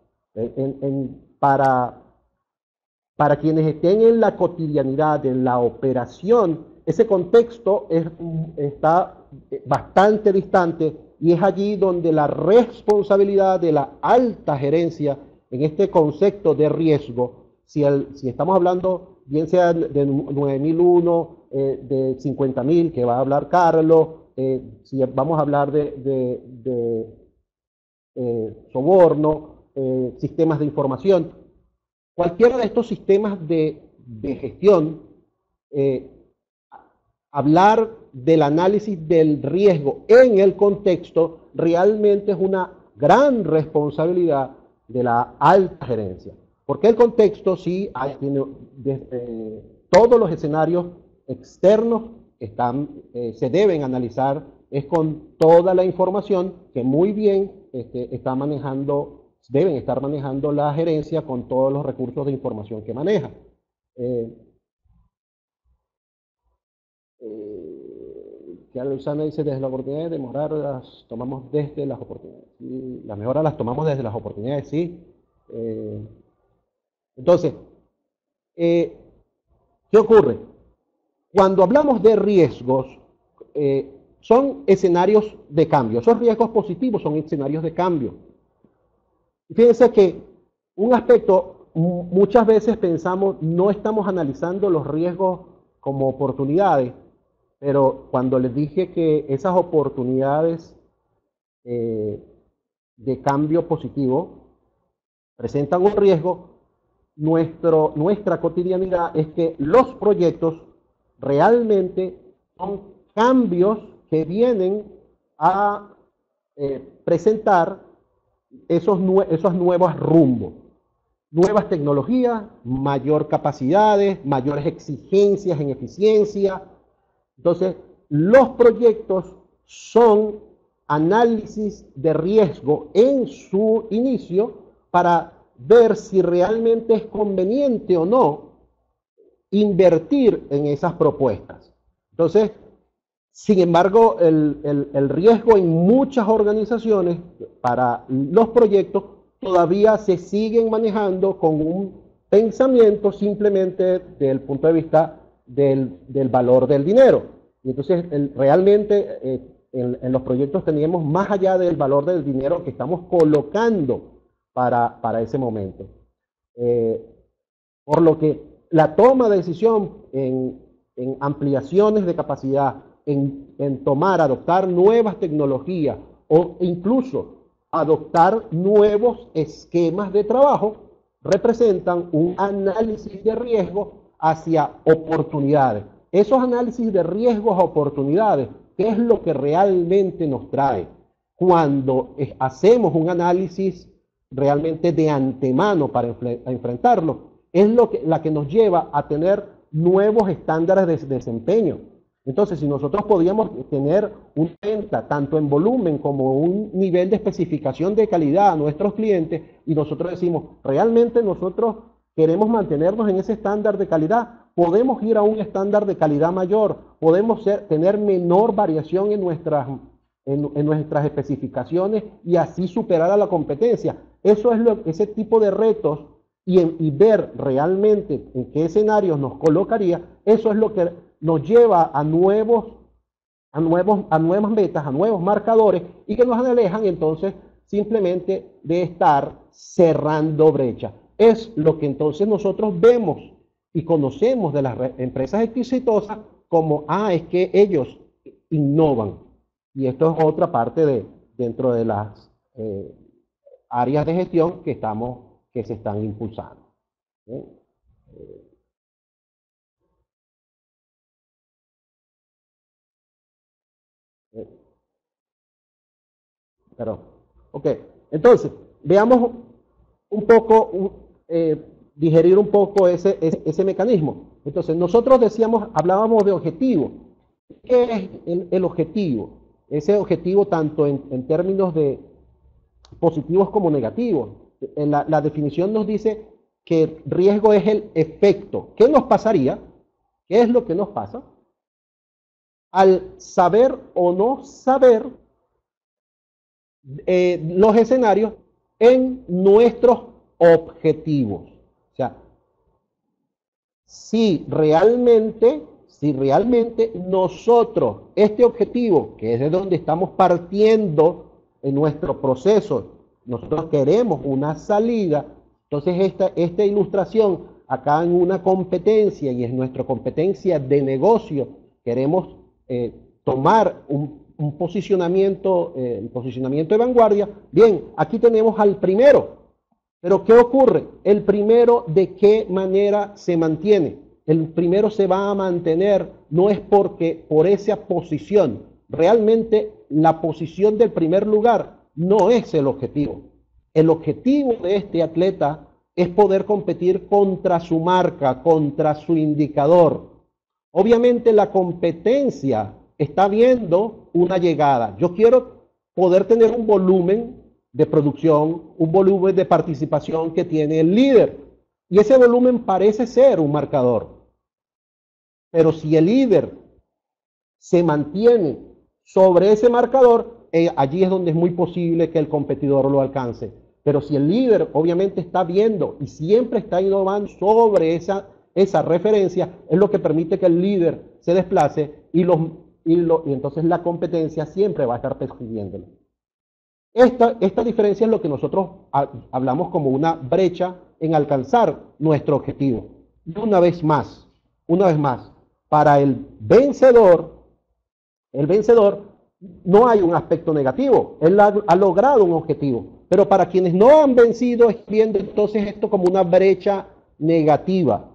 Para quienes estén en la cotidianidad, en la operación, ese contexto está bastante distante y es allí donde la responsabilidad de la alta gerencia en este concepto de riesgo, si estamos hablando bien sea de 9001, de 50.000 que va a hablar Carlos, si vamos a hablar de soborno, sistemas de información, cualquiera de estos sistemas de gestión, hablar del análisis del riesgo en el contexto realmente es una gran responsabilidad de la alta gerencia. Porque el contexto sí tiene todos los escenarios externos se deben analizar, es con toda la información que muy bien deben estar manejando la gerencia con todos los recursos de información que maneja. Que Alexana dice, desde la oportunidad de mejorar las tomamos desde las oportunidades. Sí, las mejoras las tomamos desde las oportunidades, sí. Entonces, ¿qué ocurre? Cuando hablamos de riesgos, son escenarios de cambio. Esos riesgos positivos son escenarios de cambio. Fíjense que un aspecto, muchas veces pensamos, no estamos analizando los riesgos como oportunidades, pero cuando les dije que esas oportunidades de cambio positivo presentan un riesgo, nuestra cotidianidad es que los proyectos realmente son cambios que vienen a presentar esos nuevos rumbos, nuevas tecnologías, mayor capacidades, mayores exigencias en eficiencia. Entonces, los proyectos son análisis de riesgo en su inicio para ver si realmente es conveniente o no invertir en esas propuestas. Entonces, sin embargo, el riesgo en muchas organizaciones para los proyectos todavía se siguen manejando con un pensamiento simplemente desde el punto de vista del valor del dinero. Y entonces, realmente en los proyectos teníamos más allá del valor del dinero que estamos colocando para ese momento. Por lo que la toma de decisión en ampliaciones de capacidad en adoptar nuevas tecnologías o incluso adoptar nuevos esquemas de trabajo, representan un análisis de riesgo hacia oportunidades. Esos análisis de riesgos a oportunidades, ¿qué es lo que realmente nos trae? Cuando hacemos un análisis realmente de antemano para enfrentarlo, es la que nos lleva a tener nuevos estándares de desempeño. Entonces, si nosotros podíamos tener una venta tanto en volumen como un nivel de especificación de calidad a nuestros clientes, y nosotros decimos, realmente nosotros queremos mantenernos en ese estándar de calidad, podemos ir a un estándar de calidad mayor, podemos tener menor variación en nuestras especificaciones y así superar a la competencia. Eso es ese tipo de retos y ver realmente en qué escenarios nos colocaría, eso es lo que nos lleva a nuevas metas, a nuevos marcadores y que nos alejan entonces simplemente de estar cerrando brecha. Es lo que entonces nosotros vemos y conocemos de las empresas exitosas como, es que ellos innovan. Y esto es otra parte dentro de las áreas de gestión que se están impulsando. Perdón. Ok, entonces, veamos un poco, digerir un poco ese mecanismo. Entonces, nosotros hablábamos de objetivo. ¿Qué es el objetivo? Ese objetivo tanto en términos de positivos como negativos. La definición nos dice que riesgo es el efecto. ¿Qué nos pasaría? ¿Qué es lo que nos pasa? Al saber o no saber los escenarios en nuestros objetivos. O sea, si realmente nosotros, este objetivo, que es de donde estamos partiendo en nuestro proceso, nosotros queremos una salida, entonces esta ilustración acá en una competencia y en nuestra competencia de negocio, queremos tomar un posicionamiento de vanguardia. Bien, aquí tenemos al primero. Pero ¿qué ocurre? El primero, ¿de qué manera se mantiene? El primero se va a mantener, no es porque por esa posición. Realmente la posición del primer lugar no es el objetivo. El objetivo de este atleta es poder competir contra su marca, contra su indicador. Obviamente la competencia está viendo una llegada. Yo quiero poder tener un volumen de producción, un volumen de participación que tiene el líder. Y ese volumen parece ser un marcador. Pero si el líder se mantiene sobre ese marcador, allí es donde es muy posible que el competidor lo alcance. Pero si el líder obviamente está viendo y siempre está innovando sobre esa referencia, es lo que permite que el líder se desplace y entonces la competencia siempre va a estar persiguiéndolo. Esta diferencia es lo que nosotros hablamos como una brecha en alcanzar nuestro objetivo. Y una vez más, para el vencedor no hay un aspecto negativo. Él ha logrado un objetivo. Pero para quienes no han vencido, es viendo entonces esto como una brecha negativa.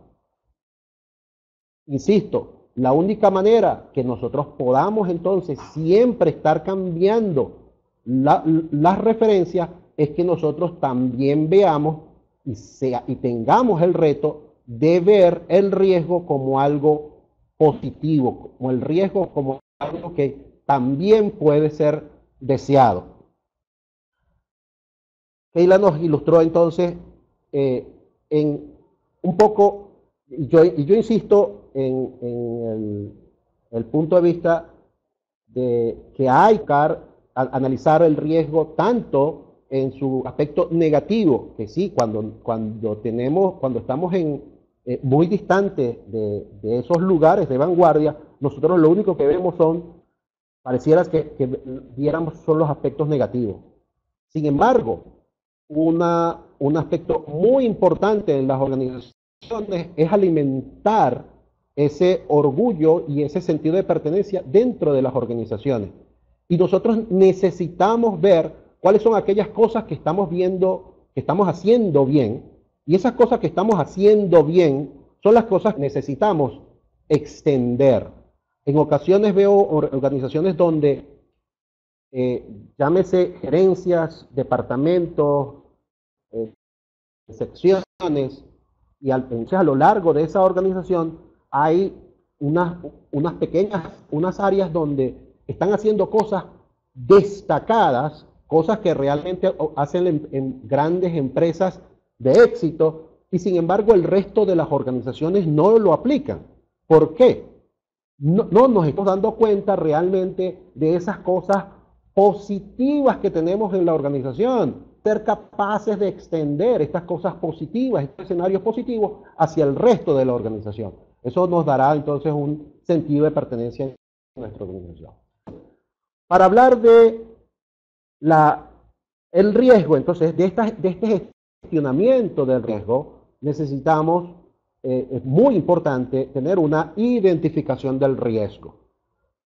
Insisto, la única manera que nosotros podamos entonces siempre estar cambiando las referencias es que nosotros también veamos y tengamos el reto de ver el riesgo como algo positivo, como el riesgo como algo que también puede ser deseado. Keila nos ilustró entonces en un poco, y yo insisto en el punto de vista de que hay que analizar el riesgo tanto en su aspecto negativo, que sí, cuando estamos muy distantes de esos lugares de vanguardia, nosotros lo único que vemos pareciera que viéramos son los aspectos negativos. Sin embargo, un aspecto muy importante en las organizaciones es alimentar ese orgullo y ese sentido de pertenencia dentro de las organizaciones. Y nosotros necesitamos ver cuáles son aquellas cosas que estamos viendo, que estamos haciendo bien, y esas cosas que estamos haciendo bien son las cosas que necesitamos extender. En ocasiones veo organizaciones donde, llámese gerencias, departamentos, secciones, y entonces a lo largo de esa organización hay unas pequeñas, unas áreas donde están haciendo cosas destacadas, cosas que realmente hacen en grandes empresas de éxito, y sin embargo el resto de las organizaciones no lo aplican. ¿Por qué? No nos estamos dando cuenta realmente de esas cosas positivas que tenemos en la organización, ser capaces de extender estas cosas positivas, estos escenarios positivos hacia el resto de la organización. Eso nos dará entonces un sentido de pertenencia en nuestra organización. Para hablar de el riesgo, entonces, de este gestionamiento del riesgo, necesitamos, es muy importante tener una identificación del riesgo.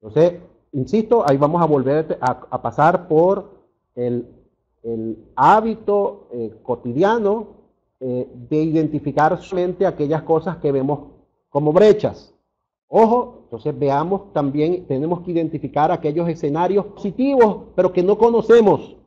Entonces, insisto, ahí vamos a volver a pasar por el hábito cotidiano de identificar solamente aquellas cosas que vemos como brechas. Ojo, entonces veamos también, tenemos que identificar aquellos escenarios positivos, pero que no conocemos.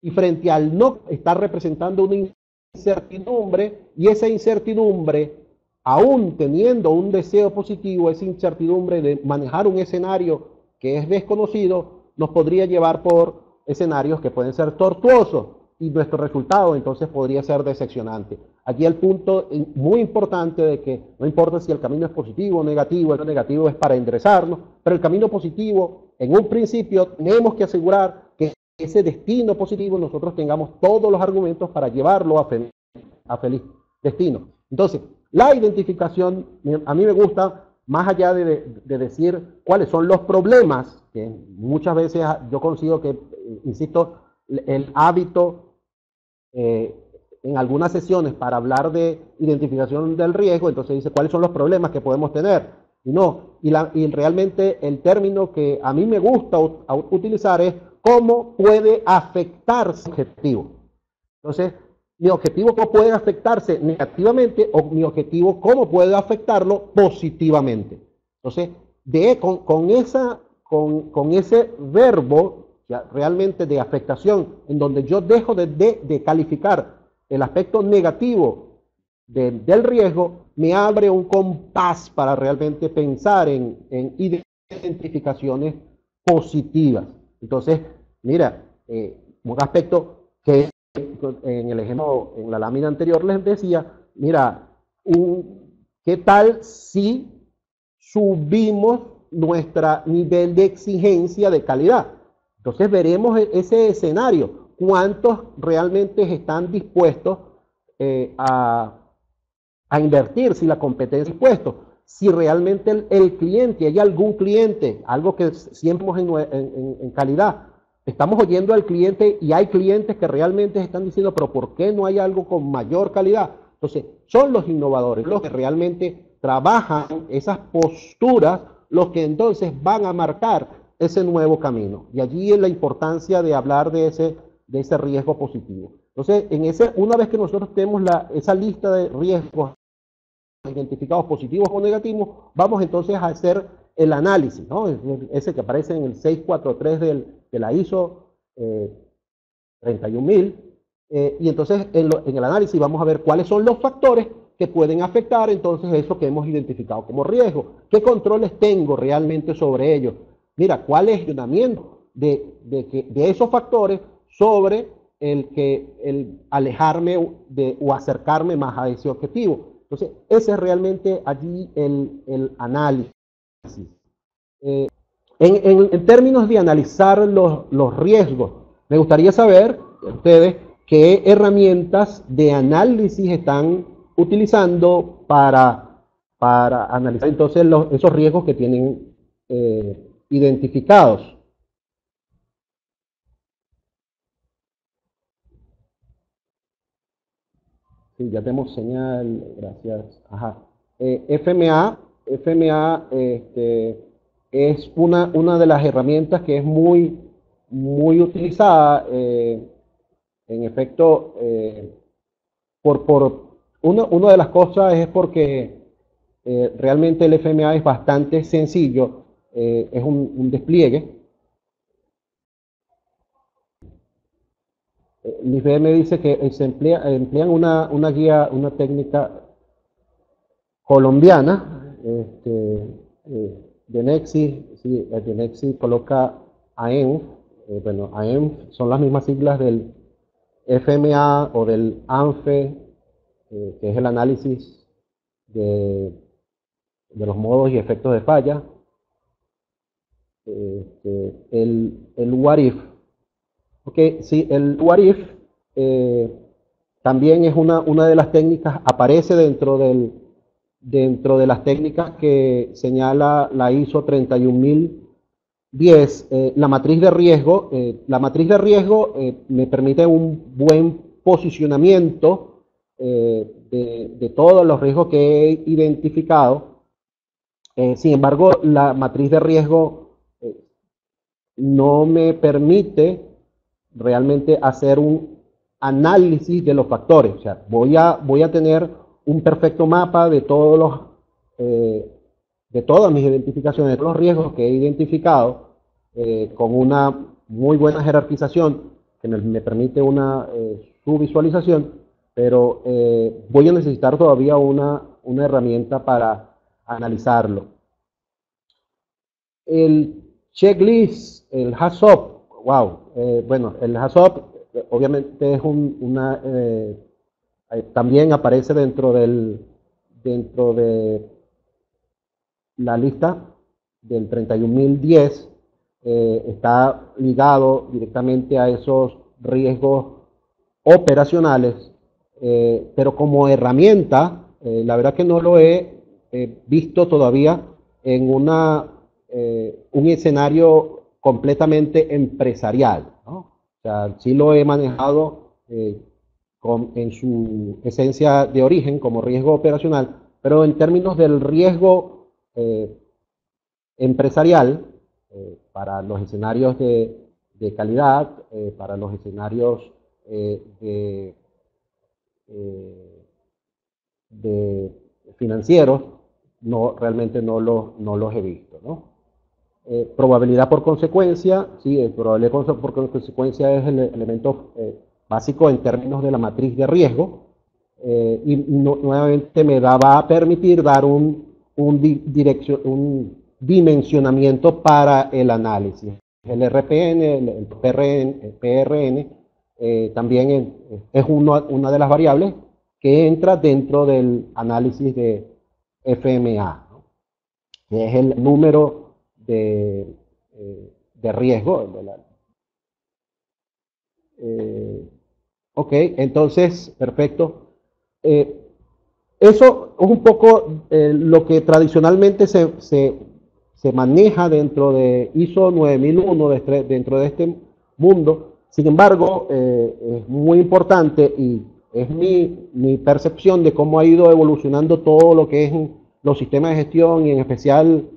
Y frente al no está representando una incertidumbre, y esa incertidumbre, aún teniendo un deseo positivo, esa incertidumbre de manejar un escenario que es desconocido, nos podría llevar por escenarios que pueden ser tortuosos, y nuestro resultado entonces podría ser decepcionante. Aquí el punto muy importante de que no importa si el camino es positivo o negativo, el negativo es para enderezarnos, pero el camino positivo, en un principio, tenemos que asegurar que ese destino positivo nosotros tengamos todos los argumentos para llevarlo a feliz destino. Entonces, la identificación, a mí me gusta, más allá de decir cuáles son los problemas, que muchas veces yo consigo que, insisto, el hábito en algunas sesiones para hablar de identificación del riesgo, entonces dice cuáles son los problemas que podemos tener. Y no, y realmente el término que a mí me gusta utilizar es cómo puede afectarse el objetivo. Entonces, mi objetivo cómo puede afectarse negativamente, o mi objetivo cómo puede afectarlo positivamente. Entonces, con ese verbo realmente de afectación, en donde yo dejo de calificar el aspecto negativo del riesgo, me abre un compás para realmente pensar en identificaciones positivas. Entonces, mira, un aspecto que en el ejemplo, en la lámina anterior les decía, mira, ¿qué tal si subimos nuestro nivel de exigencia de calidad? Entonces veremos ese escenario, cuántos realmente están dispuestos a invertir, si la competencia es puesto, si realmente el cliente, hay algún cliente, algo que siempre en calidad, estamos oyendo al cliente y hay clientes que realmente están diciendo, pero ¿por qué no hay algo con mayor calidad? Entonces, son los innovadores, los que realmente trabajan esas posturas, los que entonces van a marcar ese nuevo camino. Y allí es la importancia de hablar de ese riesgo positivo. Entonces, una vez que nosotros tenemos esa lista de riesgos identificados positivos o negativos, vamos entonces a hacer el análisis, ¿no? Ese que aparece en el 643 de la ISO 31000, y entonces en el análisis vamos a ver cuáles son los factores que pueden afectar entonces eso que hemos identificado como riesgo. ¿Qué controles tengo realmente sobre ellos? Mira, ¿cuál es el funcionamiento de esos factores sobre el alejarme o acercarme más a ese objetivo? Entonces, ese es realmente allí el análisis. En términos de analizar los riesgos, me gustaría saber de ustedes qué herramientas de análisis están utilizando para analizar entonces esos riesgos que tienen identificados. Sí, ya tenemos señal, gracias. Ajá. FMA es una de las herramientas que es muy utilizada, en efecto, una de las cosas es porque realmente el FMA es bastante sencillo, es un despliegue. Luis B. me dice que emplean una guía, una técnica colombiana, de Nexi, sí, de Nexi coloca AENF, bueno, AENF son las mismas siglas del FMA o del ANFE, que es el análisis de los modos y efectos de falla, el what if. Ok, sí, el what if también es una de las técnicas, aparece dentro de las técnicas que señala la ISO 31010, la matriz de riesgo. La matriz de riesgo me permite un buen posicionamiento de todos los riesgos que he identificado. Sin embargo, la matriz de riesgo no me permite realmente hacer un análisis de los factores. O sea, voy a tener un perfecto mapa de de todas mis identificaciones, de todos los riesgos que he identificado, con una muy buena jerarquización que me permite su visualización, pero voy a necesitar todavía una herramienta para analizarlo. El checklist, el HACCP, wow, bueno, el HACCP obviamente es también aparece dentro de la lista del 31010, está ligado directamente a esos riesgos operacionales, pero como herramienta, la verdad que no lo he visto todavía en un escenario completamente empresarial, ¿no? O sea, sí lo he manejado en su esencia de origen como riesgo operacional, pero en términos del riesgo empresarial, para los escenarios de calidad, para los escenarios de financieros, realmente no los he visto, ¿no? Probabilidad por consecuencia, sí, probabilidad por consecuencia es el elemento básico en términos de la matriz de riesgo, y nuevamente va a permitir dar un dimensionamiento para el análisis. El RPN, el PRN, también es una de las variables que entra dentro del análisis de FMA, ¿no? Que es el número de riesgo. Ok, entonces, perfecto. Eso es un poco lo que tradicionalmente se maneja dentro de ISO 9001, dentro de este mundo. Sin embargo, es muy importante y es mi percepción de cómo ha ido evolucionando todo lo que es los sistemas de gestión, y en especial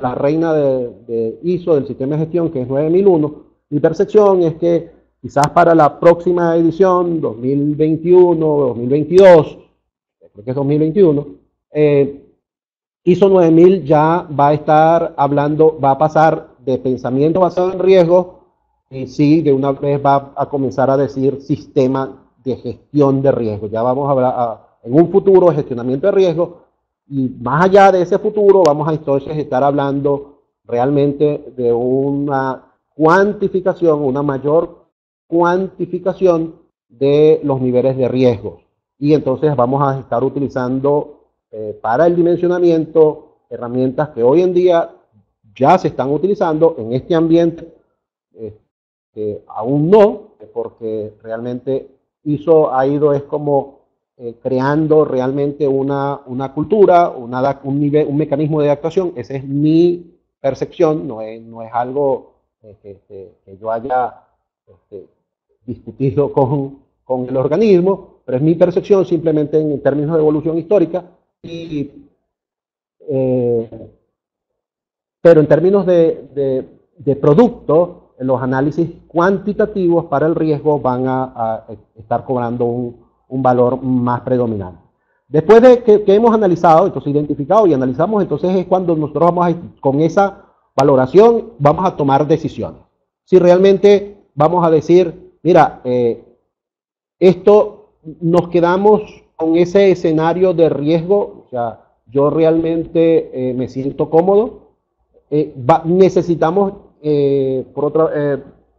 la reina de ISO del sistema de gestión, que es 9001. Mi percepción es que quizás para la próxima edición, 2021, 2022, creo que es 2021, ISO 9000 ya va a estar hablando, va a pasar de pensamiento basado en riesgo, y sí, de una vez va a comenzar a decir sistema de gestión de riesgo. Ya vamos a hablar en un futuro de gestionamiento de riesgo, y más allá de ese futuro vamos a entonces estar hablando realmente de una cuantificación, una mayor cuantificación de los niveles de riesgo. Y entonces vamos a estar utilizando para el dimensionamiento herramientas que hoy en día ya se están utilizando en este ambiente. Aún no, porque realmente ISO ha ido es como creando realmente una cultura, un mecanismo de adaptación. Esa es mi percepción, no es algo que yo haya discutido con el organismo, pero es mi percepción simplemente en términos de evolución histórica, pero en términos de producto, los análisis cuantitativos para el riesgo van a estar cobrando un valor más predominante. Después de que hemos analizado, entonces identificado y analizamos, entonces es cuando nosotros con esa valoración vamos a tomar decisiones. Si realmente vamos a decir, mira, esto nos quedamos con ese escenario de riesgo, o sea, yo realmente me siento cómodo, necesitamos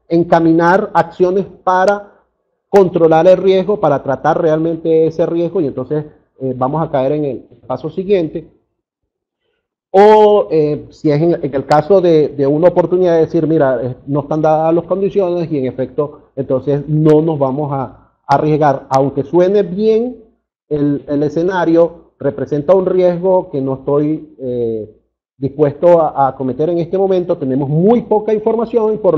encaminar acciones para controlar el riesgo, para tratar realmente ese riesgo, y entonces vamos a caer en el paso siguiente. O si es en el caso de una oportunidad de decir, mira, no están dadas las condiciones y en efecto, entonces no nos vamos a arriesgar. Aunque suene bien el escenario, representa un riesgo que no estoy dispuesto a cometer en este momento. Tenemos muy poca información y por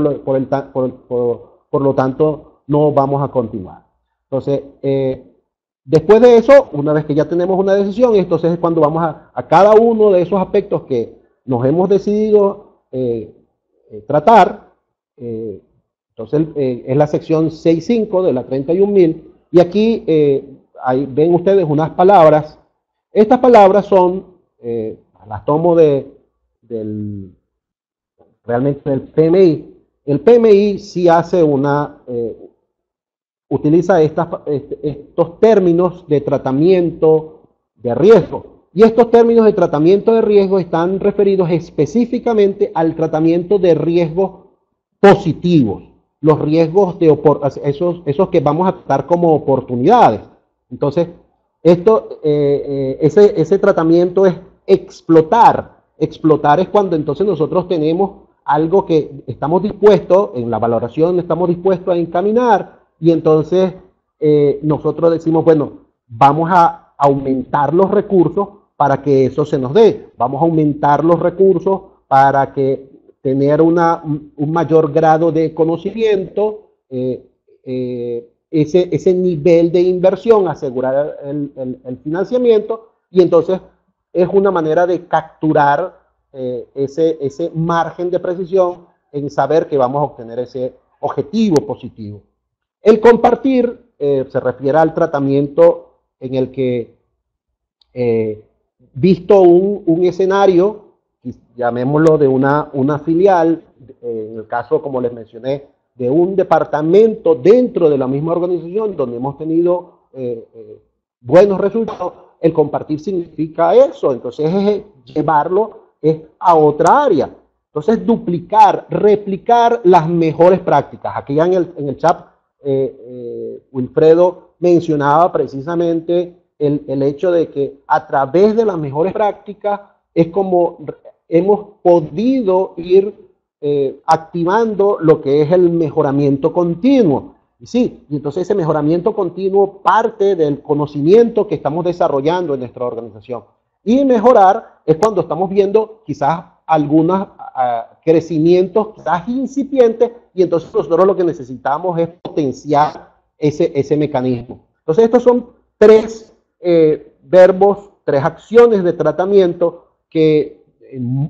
lo tanto no vamos a continuar. Entonces, después de eso, una vez que ya tenemos una decisión, entonces es cuando vamos a cada uno de esos aspectos que nos hemos decidido tratar. Entonces es la sección 6.5 de la 31.000, y aquí ahí ven ustedes unas palabras. Estas palabras son, las tomo realmente del PMI. El PMI sí hace utiliza estos términos de tratamiento de riesgo. Y estos términos de tratamiento de riesgo están referidos específicamente al tratamiento de riesgos positivos, los riesgos esos que vamos a tratar como oportunidades. Entonces, ese tratamiento es explotar. Explotar es cuando entonces nosotros tenemos algo que estamos dispuestos, en la valoración estamos dispuestos a encaminar, y entonces nosotros decimos, bueno, vamos a aumentar los recursos para que eso se nos dé. Vamos a aumentar los recursos para que tener un mayor grado de conocimiento, ese nivel de inversión, asegurar el financiamiento, y entonces es una manera de capturar ese margen de precisión en saber que vamos a obtener ese objetivo positivo. El compartir se refiere al tratamiento en el que, visto un escenario, llamémoslo de una filial, en el caso, como les mencioné, de un departamento dentro de la misma organización donde hemos tenido buenos resultados, el compartir significa eso. Entonces llevarlo a otra área. Entonces duplicar, replicar las mejores prácticas. Aquí ya en el chat Wilfredo mencionaba precisamente el hecho de que a través de las mejores prácticas es como hemos podido ir activando lo que es el mejoramiento continuo. Y sí, y entonces ese mejoramiento continuo parte del conocimiento que estamos desarrollando en nuestra organización. Y mejorar es cuando estamos viendo quizás algunos crecimientos quizás incipientes, y entonces nosotros lo que necesitamos es potenciar ese mecanismo. Entonces estos son tres verbos, tres acciones de tratamiento que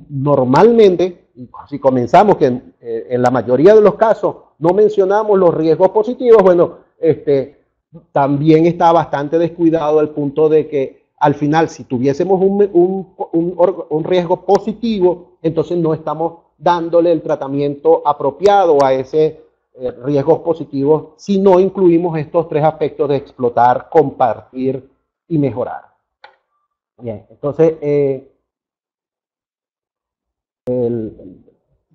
normalmente, si comenzamos que en la mayoría de los casos no mencionamos los riesgos positivos, bueno, también está bastante descuidado al punto de que al final, si tuviésemos un riesgo positivo, entonces no estamos dándole el tratamiento apropiado a ese riesgos positivos si no incluimos estos tres aspectos de explotar, compartir y mejorar. Bien, entonces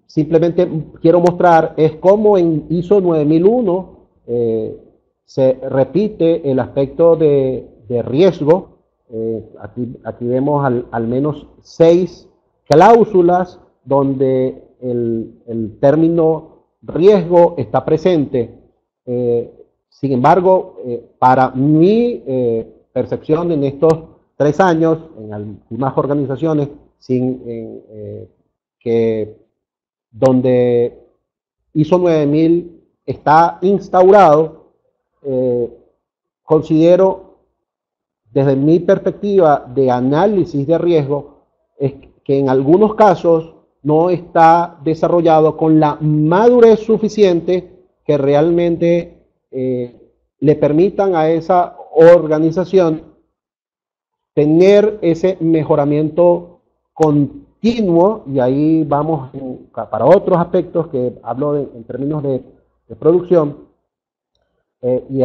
simplemente quiero mostrar es cómo en ISO 9001 se repite el aspecto de riesgo. Aquí vemos al menos 6 cláusulas donde el término riesgo está presente. Sin embargo, para mi percepción en estos 3 años, en algunas organizaciones donde ISO 9000 está instaurado, considero, desde mi perspectiva de análisis de riesgo, es que en algunos casos no está desarrollado con la madurez suficiente que realmente le permitan a esa organización tener ese mejoramiento continuo, y ahí vamos para otros aspectos que hablo en términos de producción, y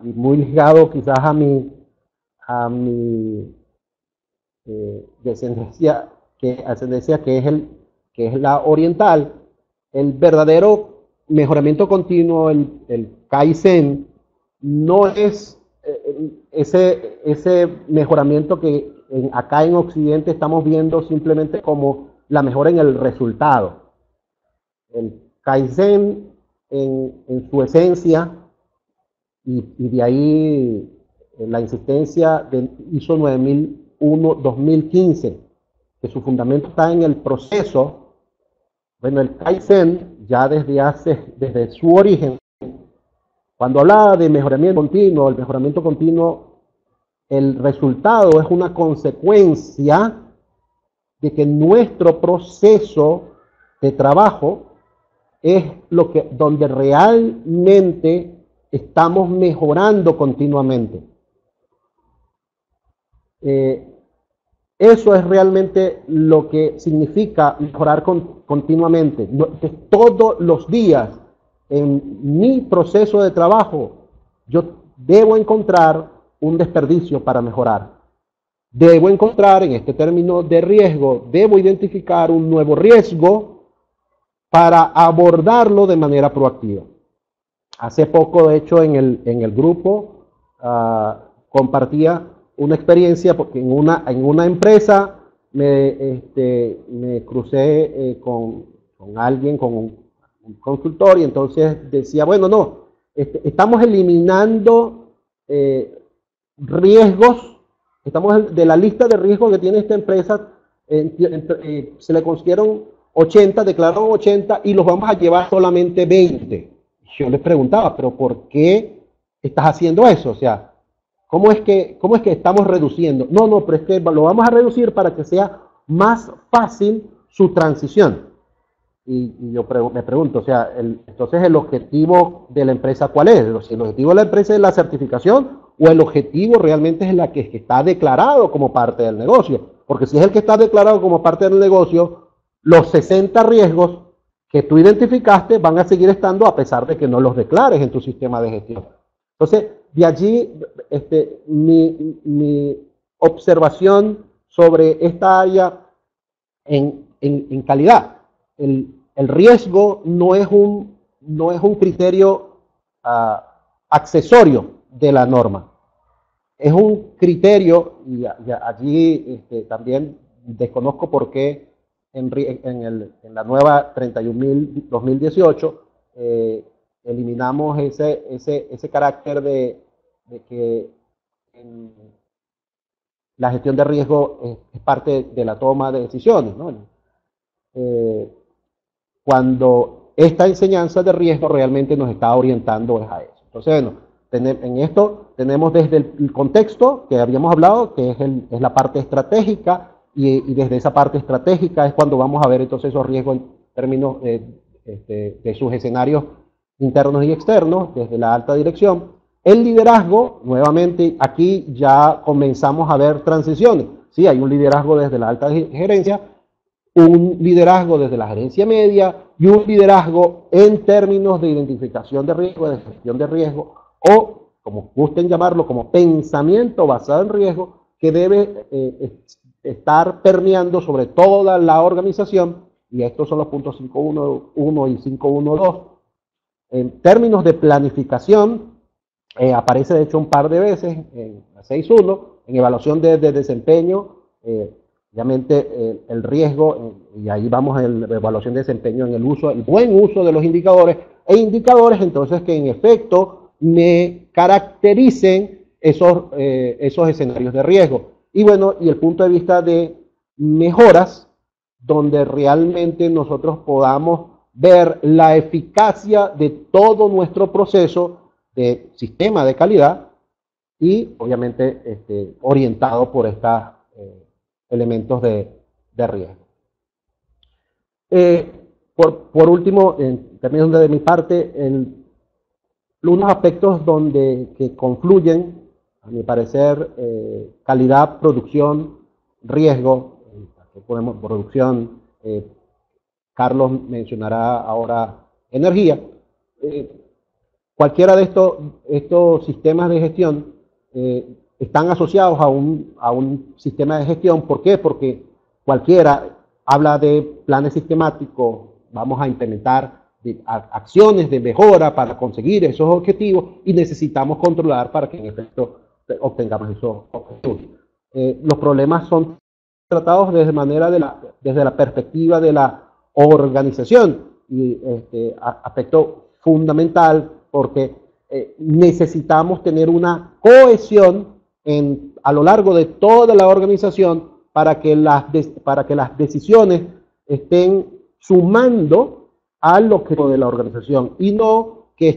muy ligado quizás a mi descendencia, que es la oriental. El verdadero mejoramiento continuo, el Kaizen, no es ese mejoramiento que acá en Occidente estamos viendo simplemente como la mejora en el resultado. El Kaizen en su esencia, y de ahí la insistencia del ISO 9001-2015, que su fundamento está en el proceso. Bueno, el Kaizen ya desde su origen, cuando hablaba de mejoramiento continuo, el mejoramiento continuo, el resultado es una consecuencia de que nuestro proceso de trabajo es donde realmente estamos mejorando continuamente. Eso es realmente lo que significa mejorar continuamente. Todos los días, en mi proceso de trabajo, yo debo encontrar un desperdicio para mejorar. Debo encontrar, en este término de riesgo, debo identificar un nuevo riesgo para abordarlo de manera proactiva. Hace poco, de hecho, en el grupo compartía una experiencia, porque en una empresa me crucé con alguien, con un consultor, y entonces decía, bueno, no, estamos eliminando riesgos, estamos de la lista de riesgos que tiene esta empresa, se le consiguieron 80, declararon 80 y los vamos a llevar solamente 20. Yo les preguntaba, pero ¿por qué estás haciendo eso? O sea, ¿cómo es que estamos reduciendo? No, pero es que lo vamos a reducir para que sea más fácil su transición. Y yo me pregunto, o sea, entonces el objetivo de la empresa, ¿cuál es? ¿El objetivo de la empresa es la certificación, o el objetivo realmente es que está declarado como parte del negocio? Porque si es el que está declarado como parte del negocio, los 60 riesgos que tú identificaste van a seguir estando a pesar de que no los declares en tu sistema de gestión. Entonces, de allí mi observación sobre esta área en calidad. El riesgo no es un criterio accesorio de la norma. Es un criterio, y allí también desconozco por qué en la nueva 31.000-2018 eliminamos ese carácter de que la gestión de riesgo es parte de la toma de decisiones, ¿no? Cuando esta enseñanza de riesgo realmente nos está orientando a eso. Entonces, bueno, en esto tenemos desde el contexto que habíamos hablado, que es la parte estratégica, y desde esa parte estratégica es cuando vamos a ver entonces esos riesgos en términos de sus escenarios internos y externos, desde la alta dirección. El liderazgo, nuevamente, aquí ya comenzamos a ver transiciones. Sí, hay un liderazgo desde la alta gerencia, un liderazgo desde la gerencia media, y un liderazgo en términos de identificación de riesgo, de gestión de riesgo, o como gusten llamarlo, como pensamiento basado en riesgo, que debe estar permeando sobre toda la organización. Y estos son los puntos 5.1.1 y 5.1.2. En términos de planificación, aparece de hecho un par de veces en la 6.1, en evaluación de desempeño, obviamente el riesgo, y ahí vamos en la evaluación de desempeño, en el buen uso de los indicadores, entonces que en efecto me caractericen esos escenarios de riesgo. Y bueno, y el punto de vista de mejoras, donde realmente nosotros podamos ver la eficacia de todo nuestro proceso de sistema de calidad, y obviamente orientado por estos elementos de riesgo. Por último, en términos de mi parte, unos aspectos que confluyen, a mi parecer, calidad, producción, riesgo, producción, Carlos mencionará ahora energía. Cualquiera de estos sistemas de gestión están asociados a un sistema de gestión. ¿Por qué? Porque cualquiera habla de planes sistemáticos, vamos a implementar acciones de mejora para conseguir esos objetivos y necesitamos controlar para que en efecto obtengamos esos objetivos. Los problemas son tratados desde la perspectiva de la organización y aspecto fundamental porque necesitamos tener una cohesión a lo largo de toda la organización para que las decisiones estén sumando al objetivo de la organización y no que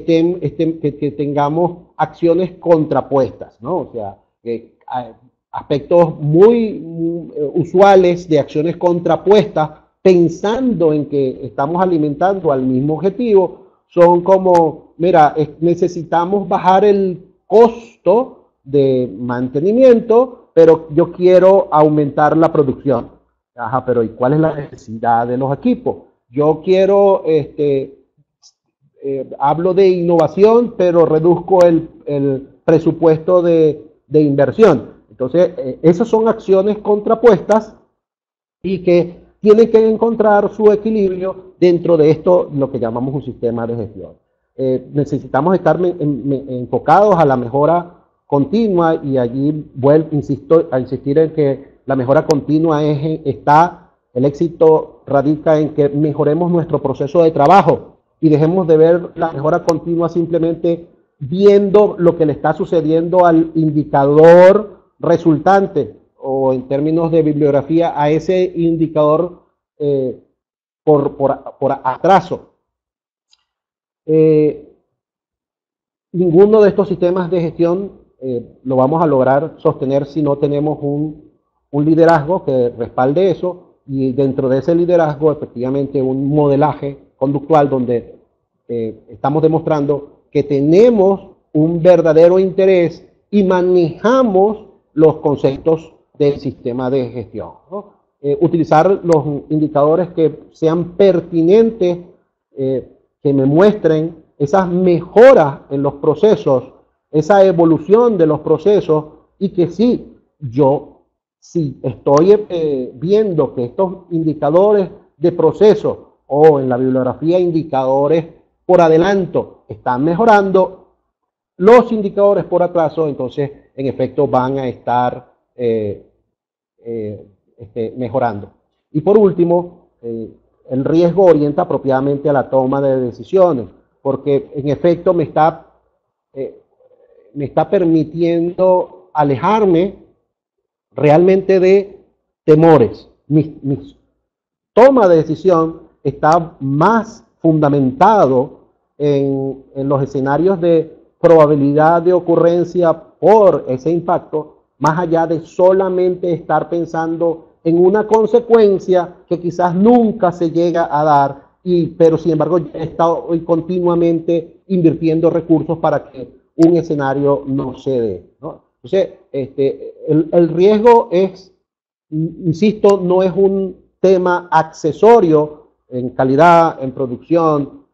tengamos acciones contrapuestas, ¿no? O sea, aspectos muy usuales de acciones contrapuestas pensando en que estamos alimentando al mismo objetivo son como, mira, necesitamos bajar el costo de mantenimiento, pero yo quiero aumentar la producción. Ajá, pero ¿y cuál es la necesidad de los equipos? Yo quiero, hablo de innovación, pero reduzco el presupuesto de inversión. Entonces, esas son acciones contrapuestas y que tienen que encontrar su equilibrio dentro de esto, lo que llamamos un sistema de gestión. Necesitamos estar enfocados a la mejora continua y allí insisto a insistir en que la mejora continua el éxito radica en que mejoremos nuestro proceso de trabajo y dejemos de ver la mejora continua simplemente viendo lo que le está sucediendo al indicador resultante o en términos de bibliografía a ese indicador por atraso. Ninguno de estos sistemas de gestión lo vamos a lograr sostener si no tenemos un liderazgo que respalde eso y dentro de ese liderazgo efectivamente un modelaje conductual donde estamos demostrando que tenemos un verdadero interés y manejamos los conceptos del sistema de gestión, ¿no? Utilizar los indicadores que sean pertinentes, que me muestren esas mejoras en los procesos, esa evolución de los procesos y que si estoy viendo que estos indicadores de proceso o en la bibliografía indicadores por adelanto están mejorando, los indicadores por atraso entonces en efecto van a estar mejorando. Y por último, el riesgo orienta apropiadamente a la toma de decisiones, porque en efecto me está permitiendo alejarme realmente de temores. Mi toma de decisión está más fundamentado en los escenarios de probabilidad de ocurrencia por ese impacto, más allá de solamente estar pensando en una consecuencia que quizás nunca se llega a dar, pero sin embargo he estado hoy continuamente invirtiendo recursos para que un escenario no se dé, ¿no? Entonces, el riesgo insisto, no es un tema accesorio en calidad, en producción.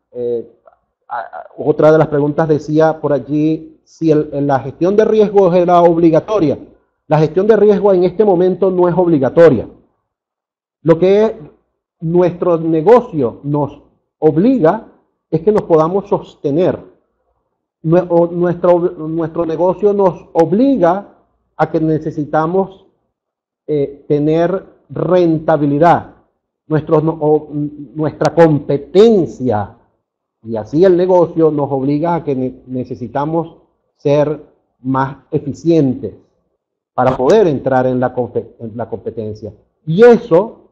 Otra de las preguntas decía por allí si la gestión de riesgos era obligatoria. La gestión de riesgo en este momento no es obligatoria. Lo que nuestro negocio nos obliga es que nos podamos sostener. Nuestro negocio nos obliga a que necesitamos tener rentabilidad. Nuestra competencia y así el negocio nos obliga a que necesitamos ser más eficientes para poder entrar en la competencia. Y eso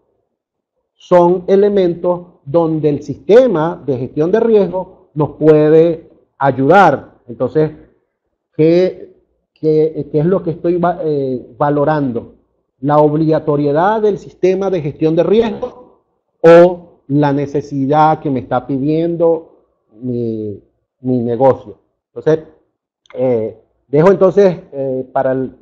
son elementos donde el sistema de gestión de riesgo nos puede ayudar. Entonces, ¿qué ¿qué es lo que estoy valorando? ¿La obligatoriedad del sistema de gestión de riesgo o la necesidad que me está pidiendo mi negocio? Entonces, dejo entonces para el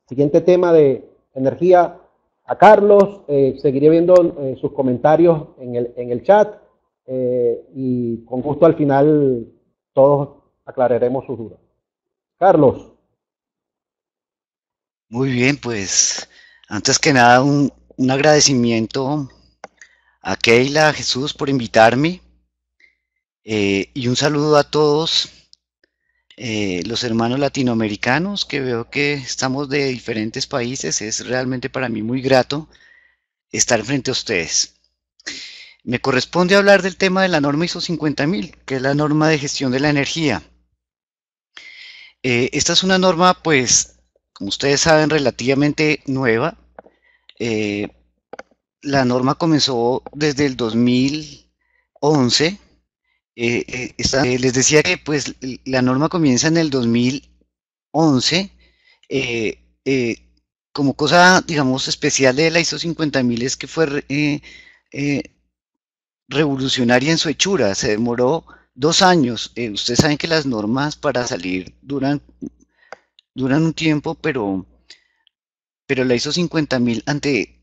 siguiente tema de energía a Carlos. Seguiré viendo sus comentarios en el chat y con gusto al final todos aclararemos sus dudas. Carlos. Muy bien, pues antes que nada un agradecimiento a Keila, a Jesús por invitarme y un saludo a todos los hermanos latinoamericanos, que veo que estamos de diferentes países. Es realmente para mí muy grato estar frente a ustedes. Me corresponde hablar del tema de la norma ISO 50000, que es la norma de gestión de la energía. Esta es una norma, pues, como ustedes saben, relativamente nueva. La norma comenzó desde el 2011. Les decía que pues la norma comienza en el 2011. Como cosa, digamos, especial de la ISO 50000 es que fue revolucionaria en su hechura. Se demoró 2 años. Ustedes saben que las normas para salir duran un tiempo, pero la ISO 50000 ante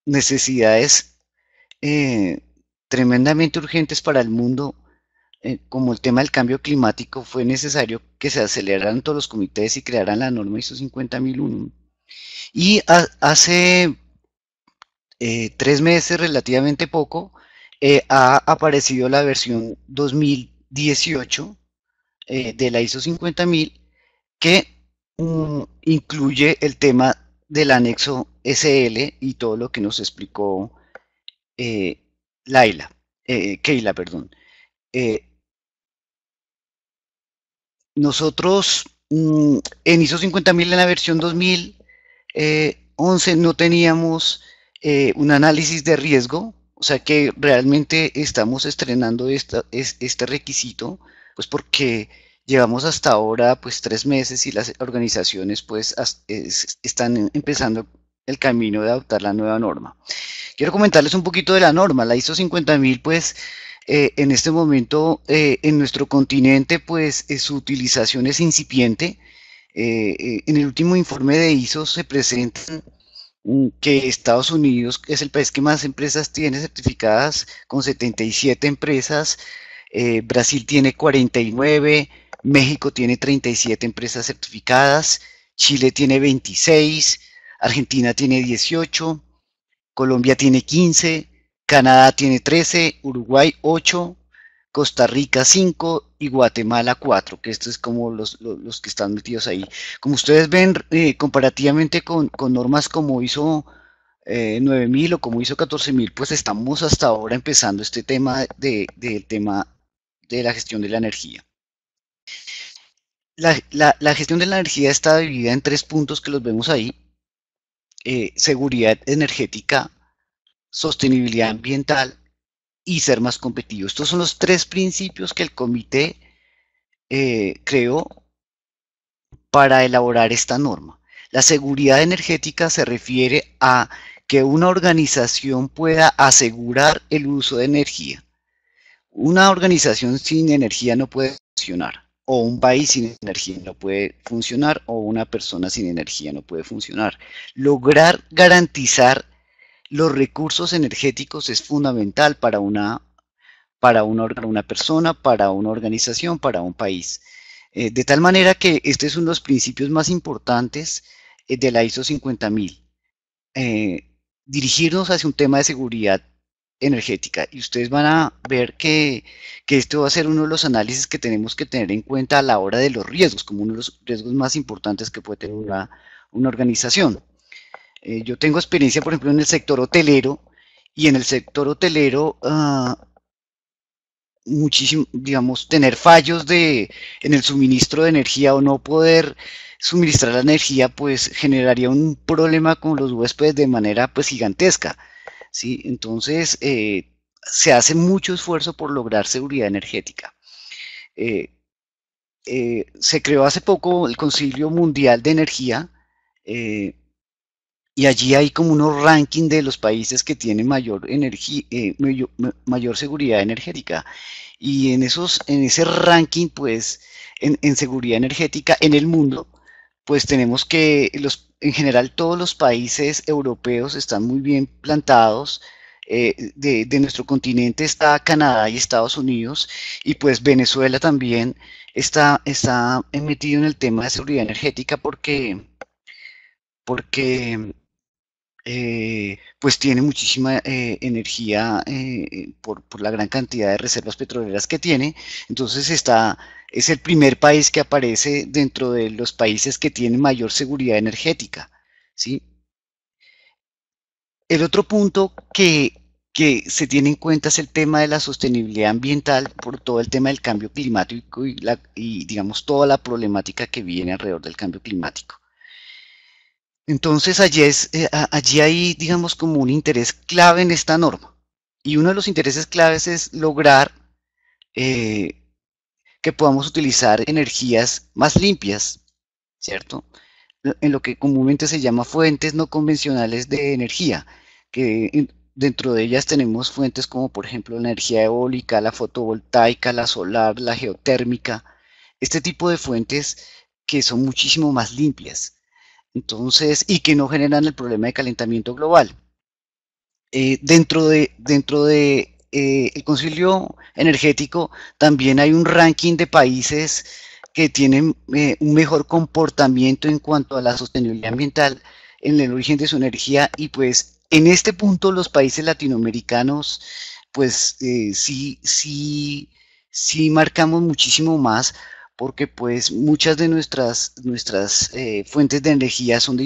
necesidades tremendamente urgentes para el mundo, como el tema del cambio climático, fue necesario que se aceleraran todos los comités y crearan la norma ISO 50001. Y hace 3 meses, relativamente poco, ha aparecido la versión 2018 de la ISO 50000, que incluye el tema del anexo SL y todo lo que nos explicó Keila, perdón. Nosotros en ISO 50000, en la versión 2011, no teníamos un análisis de riesgo, o sea que realmente estamos estrenando este requisito, pues porque llevamos hasta ahora pues 3 meses y las organizaciones pues están empezando el camino de adoptar la nueva norma. Quiero comentarles un poquito de la norma. La ISO 50000 pues en este momento en nuestro continente pues su utilización es incipiente. En el último informe de ISO se presentan que Estados Unidos es el país que más empresas tiene certificadas, con 77 empresas. Brasil tiene 49, México tiene 37 empresas certificadas, Chile tiene 26, Argentina tiene 18, Colombia tiene 15, Canadá tiene 13, Uruguay 8, Costa Rica 5 y Guatemala 4, que esto es como los que están metidos ahí. Como ustedes ven, comparativamente con normas como ISO 9000 o como ISO 14000, pues estamos hasta ahora empezando este tema del tema de la gestión de la energía. La gestión de la energía está dividida en 3 puntos que los vemos ahí: seguridad energética, sostenibilidad ambiental y ser más competitivo. Estos son los 3 principios que el comité creó para elaborar esta norma. La seguridad energética se refiere a que una organización pueda asegurar el uso de energía. Una organización sin energía no puede funcionar, o un país sin energía no puede funcionar, o una persona sin energía no puede funcionar. Lograr garantizar los recursos energéticos es fundamental para una persona, para una organización, para un país. De tal manera que este es uno de los principios más importantes de la ISO 50000. Dirigirnos hacia un tema de seguridad energética, y ustedes van a ver que esto va a ser uno de los análisis que tenemos que tener en cuenta a la hora de los riesgos, como uno de los riesgos más importantes que puede tener una organización. Yo tengo experiencia, por ejemplo, en el sector hotelero, y en el sector hotelero muchísimo, digamos, tener fallos en el suministro de energía o no poder suministrar la energía, pues generaría un problema con los huéspedes de manera pues gigantesca, ¿sí? Entonces se hace mucho esfuerzo por lograr seguridad energética. se creó hace poco el Concilio Mundial de Energía, y allí hay como unos ranking de los países que tienen mayor energía, mayor seguridad energética. Y en ese ranking, pues, en seguridad energética en el mundo, pues tenemos que en general todos los países europeos están muy bien plantados. De nuestro continente está Canadá y Estados Unidos, y pues Venezuela también está metido en el tema de seguridad energética porque pues tiene muchísima energía por la gran cantidad de reservas petroleras que tiene. Entonces es el primer país que aparece dentro de los países que tienen mayor seguridad energética, ¿sí? El otro punto que se tiene en cuenta es el tema de la sostenibilidad ambiental por todo el tema del cambio climático y digamos toda la problemática que viene alrededor del cambio climático. Entonces allí hay, digamos, como un interés clave en esta norma. Y uno de los intereses claves es lograr eh, que podamos utilizar energías más limpias, ¿cierto? En lo que comúnmente se llama fuentes no convencionales de energía, dentro de ellas tenemos fuentes como por ejemplo la energía eólica, la fotovoltaica, la solar, la geotérmica, este tipo de fuentes que son muchísimo más limpias. Entonces, y que no generan el problema de calentamiento global. Dentro de el Concilio Energético también hay un ranking de países que tienen un mejor comportamiento en cuanto a la sostenibilidad ambiental en el origen de su energía, y pues en este punto los países latinoamericanos pues sí marcamos muchísimo más, porque pues muchas de nuestras fuentes de energía son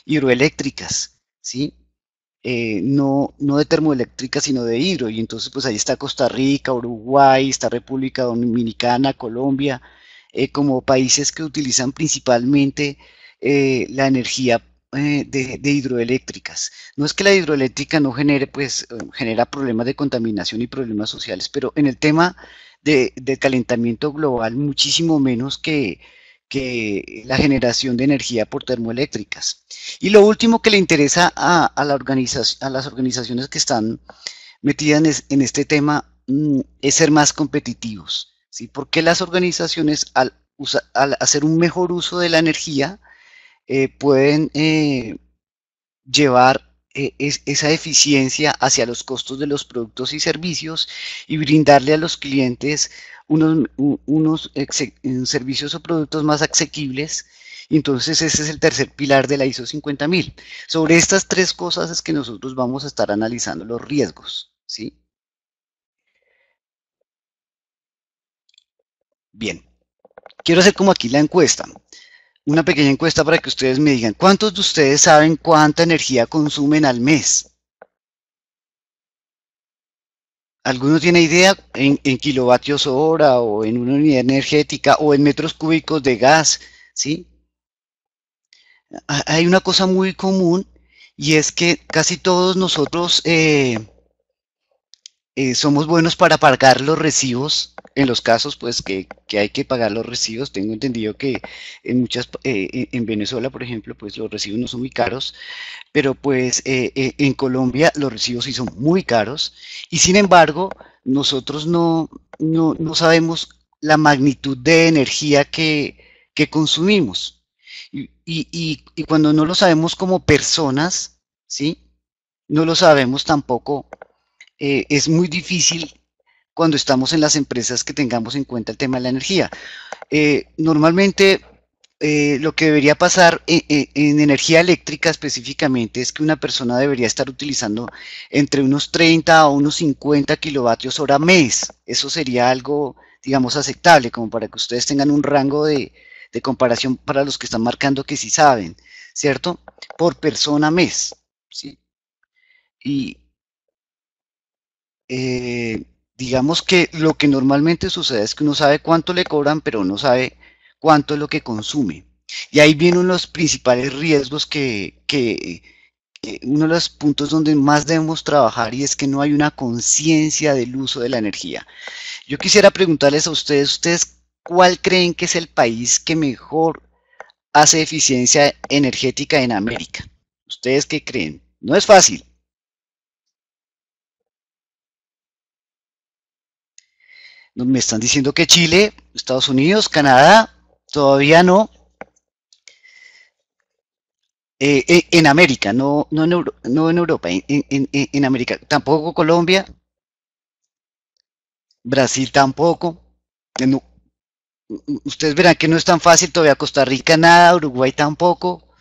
hidroeléctricas, ¿sí? No de termoeléctricas, sino de hidro, y entonces pues ahí está Costa Rica, Uruguay, está República Dominicana, Colombia, como países que utilizan principalmente la energía de hidroeléctricas. No es que la hidroeléctrica no genere, pues genera problemas de contaminación y problemas sociales, pero en el tema del calentamiento global muchísimo menos que la generación de energía por termoeléctricas. Y lo último que le interesa a las organizaciones que están metidas en este tema es ser más competitivos, ¿sí? Porque las organizaciones al hacer un mejor uso de la energía pueden llevar esa eficiencia hacia los costos de los productos y servicios y brindarle a los clientes unos servicios o productos más asequibles. Entonces ese es el tercer pilar de la ISO 50000. Sobre estas tres cosas es que nosotros vamos a estar analizando los riesgos, ¿sí? Bien, quiero hacer como aquí la encuesta. Una pequeña encuesta para que ustedes me digan, ¿cuántos de ustedes saben cuánta energía consumen al mes? ¿Alguno tiene idea en kilovatios hora o en una unidad energética o en metros cúbicos de gas? ¿Sí? Hay una cosa muy común, y es que casi todos nosotros somos buenos para pagar los recibos. En los casos pues que hay que pagar los recibos, tengo entendido que en Venezuela, por ejemplo, pues los recibos no son muy caros, pero pues en Colombia los recibos sí son muy caros, y sin embargo nosotros no sabemos la magnitud de energía que consumimos. Y cuando no lo sabemos como personas, ¿sí? No lo sabemos tampoco, es muy difícil cuando estamos en las empresas que tengamos en cuenta el tema de la energía. Normalmente lo que debería pasar en energía eléctrica específicamente es que una persona debería estar utilizando entre unos 30 a unos 50 kilovatios hora mes. Eso sería algo, digamos, aceptable, como para que ustedes tengan un rango de comparación para los que están marcando que sí saben, ¿cierto? Por persona mes, ¿sí? Y digamos que lo que normalmente sucede es que uno sabe cuánto le cobran, pero no sabe cuánto es lo que consume. Y ahí vienen los principales riesgos uno de los puntos donde más debemos trabajar, y es que no hay una conciencia del uso de la energía. Yo quisiera preguntarles a ustedes ¿cuál creen que es el país que mejor hace eficiencia energética en América? ¿Ustedes qué creen? No es fácil. Me están diciendo que Chile, Estados Unidos, Canadá, todavía no. En América, no en Europa, en América. Tampoco Colombia, Brasil tampoco. No, ustedes verán que no es tan fácil todavía. Costa Rica nada, Uruguay tampoco.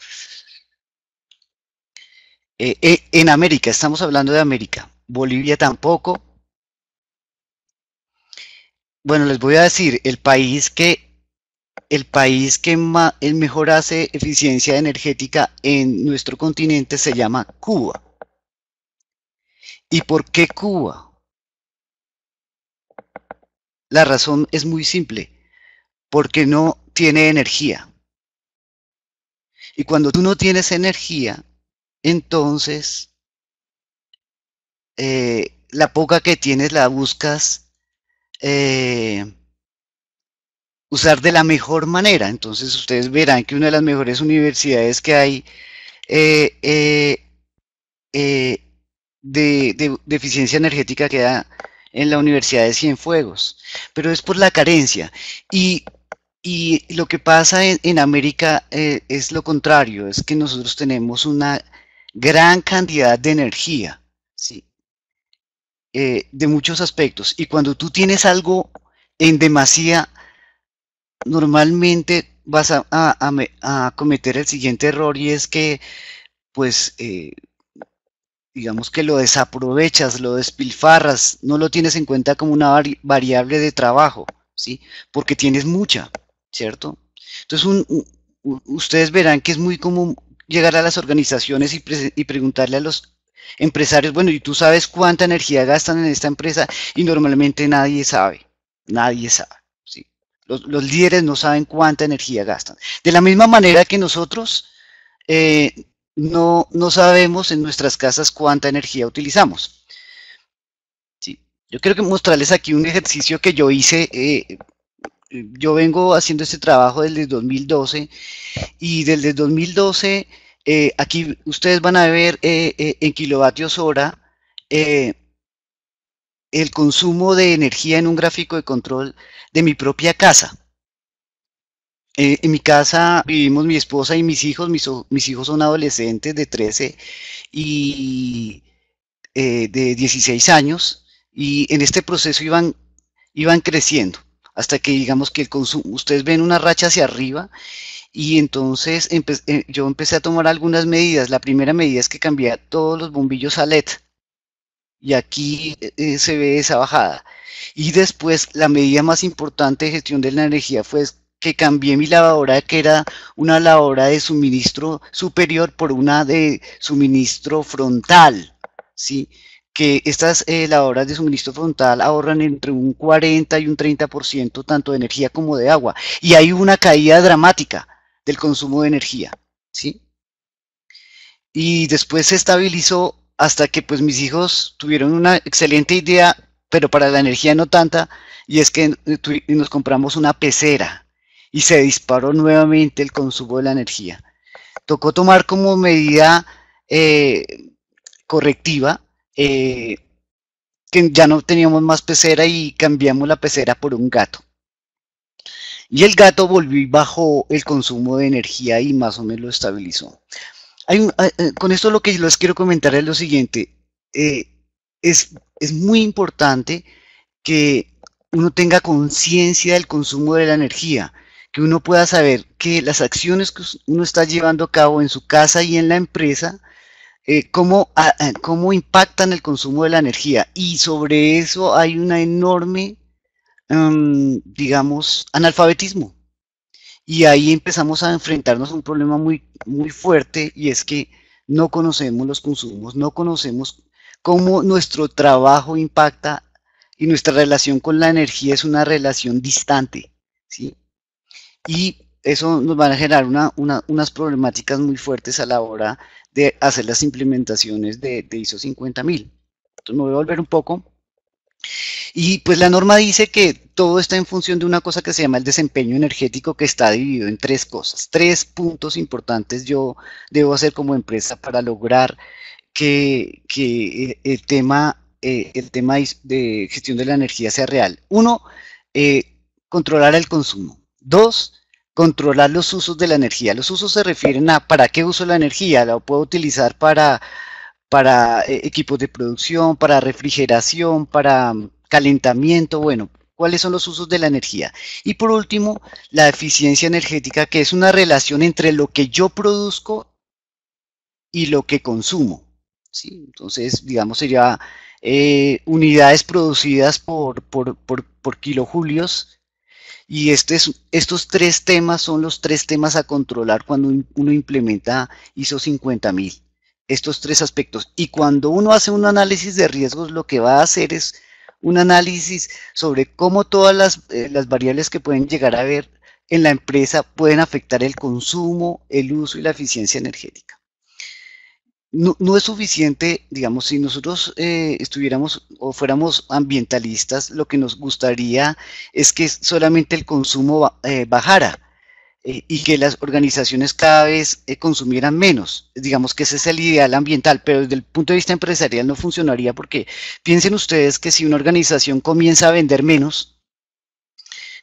En América, estamos hablando de América. Bolivia tampoco. Bueno, les voy a decir, el país que el mejor hace eficiencia energética en nuestro continente se llama Cuba. ¿Y por qué Cuba? La razón es muy simple, porque no tiene energía. Y cuando tú no tienes energía, entonces la poca que tienes la buscas usar de la mejor manera. Entonces ustedes verán que una de las mejores universidades que hay de eficiencia energética queda en la Universidad de Cienfuegos, pero es por la carencia. Y lo que pasa en América es lo contrario, es que nosotros tenemos una gran cantidad de energía, ¿sí? De muchos aspectos. Y cuando tú tienes algo en demasía, normalmente vas a cometer el siguiente error, y es que, pues, digamos que lo desaprovechas, lo despilfarras, no lo tienes en cuenta como una variable de trabajo, ¿sí? Porque tienes mucha, ¿cierto? Entonces, ustedes verán que es muy común llegar a las organizaciones y preguntarle a los empresarios, bueno, ¿y tú sabes cuánta energía gastan en esta empresa? Y normalmente nadie sabe, ¿sí? Los líderes no saben cuánta energía gastan. De la misma manera que nosotros no sabemos en nuestras casas cuánta energía utilizamos. ¿Sí? Yo quiero mostrarles aquí un ejercicio que yo hice. Yo vengo haciendo este trabajo desde 2012, y desde 2012 aquí ustedes van a ver en kilovatios hora el consumo de energía en un gráfico de control de mi propia casa. En mi casa vivimos mi esposa y mis hijos. Mis hijos son adolescentes de 13 y de 16 años, y en este proceso iban creciendo hasta que, digamos, que el consumo, ustedes ven una racha hacia arriba, y entonces yo empecé a tomar algunas medidas. La primera medida es que cambié todos los bombillos a LED, y aquí se ve esa bajada. Y después, la medida más importante de gestión de la energía fue que cambié mi lavadora, que era una lavadora de suministro superior, por una de suministro frontal, ¿sí? Que estas lavadoras de suministro frontal ahorran entre un 40 y un 30% tanto de energía como de agua, y hay una caída dramática del consumo de energía, ¿sí? Y después se estabilizó hasta que, pues, mis hijos tuvieron una excelente idea, pero para la energía no tanta, y es que nos compramos una pecera, y se disparó nuevamente el consumo de la energía. Tocó tomar como medida correctiva que ya no teníamos más pecera, y cambiamos la pecera por un gato. Y el gato volvió y bajó el consumo de energía y más o menos lo estabilizó. Con esto lo que les quiero comentar es lo siguiente. Es muy importante que uno tenga conciencia del consumo de la energía, que uno pueda saber que las acciones que uno está llevando a cabo en su casa y en la empresa, cómo impactan el consumo de la energía. Y sobre eso hay una enorme, digamos, analfabetismo. Y ahí empezamos a enfrentarnos a un problema muy, muy fuerte, y es que no conocemos los consumos, no conocemos cómo nuestro trabajo impacta, y nuestra relación con la energía es una relación distante, ¿sí? Y eso nos va a generar unas problemáticas muy fuertes a la hora de hacer las implementaciones de ISO 50000. Entonces me voy a volver un poco Y pues la norma dice que todo está en función de una cosa que se llama el desempeño energético, que está dividido en tres cosas, tres puntos importantes yo debo hacer como empresa para lograr que el tema de gestión de la energía sea real. Uno, controlar el consumo. Dos, controlar los usos de la energía. Los usos se refieren a para qué uso la energía. La puedo utilizar para equipos de producción, para refrigeración, para calentamiento, bueno, cuáles son los usos de la energía. Y por último, la eficiencia energética, que es una relación entre lo que yo produzco y lo que consumo. ¿Sí? Entonces, digamos, sería unidades producidas por kilojulios. Y estos tres temas son los tres temas a controlar cuando uno implementa ISO 50000. Estos tres aspectos. Y cuando uno hace un análisis de riesgos, lo que va a hacer es un análisis sobre cómo todas las variables que pueden llegar a ver en la empresa pueden afectar el consumo, el uso y la eficiencia energética. No es suficiente, digamos, si nosotros estuviéramos o fuéramos ambientalistas, lo que nos gustaría es que solamente el consumo bajara y que las organizaciones cada vez consumieran menos. Digamos que ese es el ideal ambiental, pero desde el punto de vista empresarial no funcionaría porque piensen ustedes que si una organización comienza a vender menos,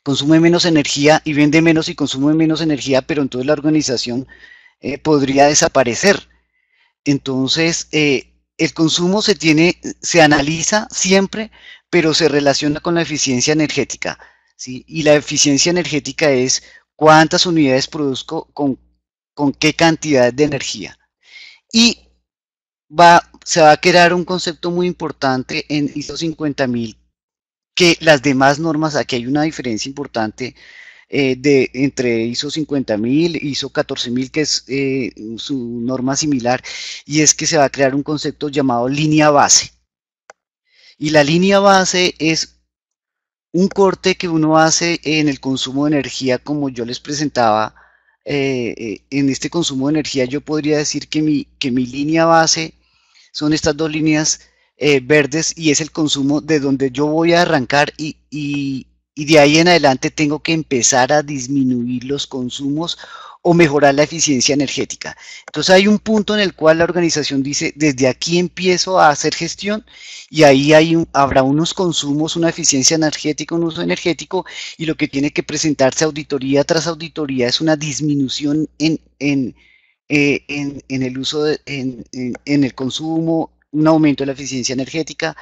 consume menos energía y vende menos y consume menos energía, pero entonces la organización podría desaparecer. Entonces, el consumo se analiza siempre, pero se relaciona con la eficiencia energética, ¿sí? Y la eficiencia energética es cuántas unidades produzco con qué cantidad de energía. Y se va a crear un concepto muy importante en ISO 50000, que las demás normas, aquí hay una diferencia importante entre ISO 50000, ISO 14000, que es su norma similar, y es que se va a crear un concepto llamado línea base. Y la línea base es un corte que uno hace en el consumo de energía, como yo les presentaba. En este consumo de energía yo podría decir que mi línea base son estas dos líneas verdes y es el consumo de donde yo voy a arrancar y de ahí en adelante tengo que empezar a disminuir los consumos o mejorar la eficiencia energética. Entonces hay un punto en el cual la organización dice, desde aquí empiezo a hacer gestión y ahí habrá unos consumos, una eficiencia energética, un uso energético y lo que tiene que presentarse auditoría tras auditoría es una disminución en el uso, en el consumo, un aumento de la eficiencia energética.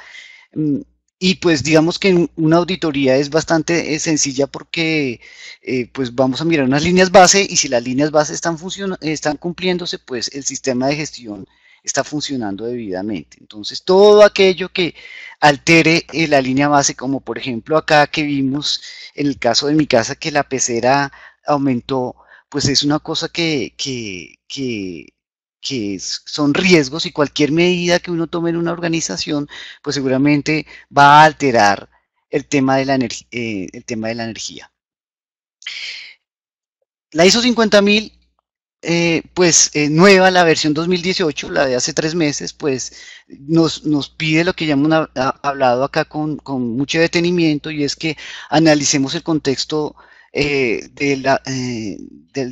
Y pues digamos que una auditoría es bastante sencilla porque pues vamos a mirar unas líneas base y si las líneas base están cumpliéndose, pues el sistema de gestión está funcionando debidamente. Entonces todo aquello que altere la línea base, como por ejemplo acá que vimos en el caso de mi casa que la pecera aumentó, pues es una cosa que son riesgos y cualquier medida que uno tome en una organización, pues seguramente va a alterar el tema de la energía. La ISO 50000, pues nueva, la versión 2018, la de hace 3 meses, pues nos pide lo que ya hemos hablado acá con mucho detenimiento y es que analicemos el contexto del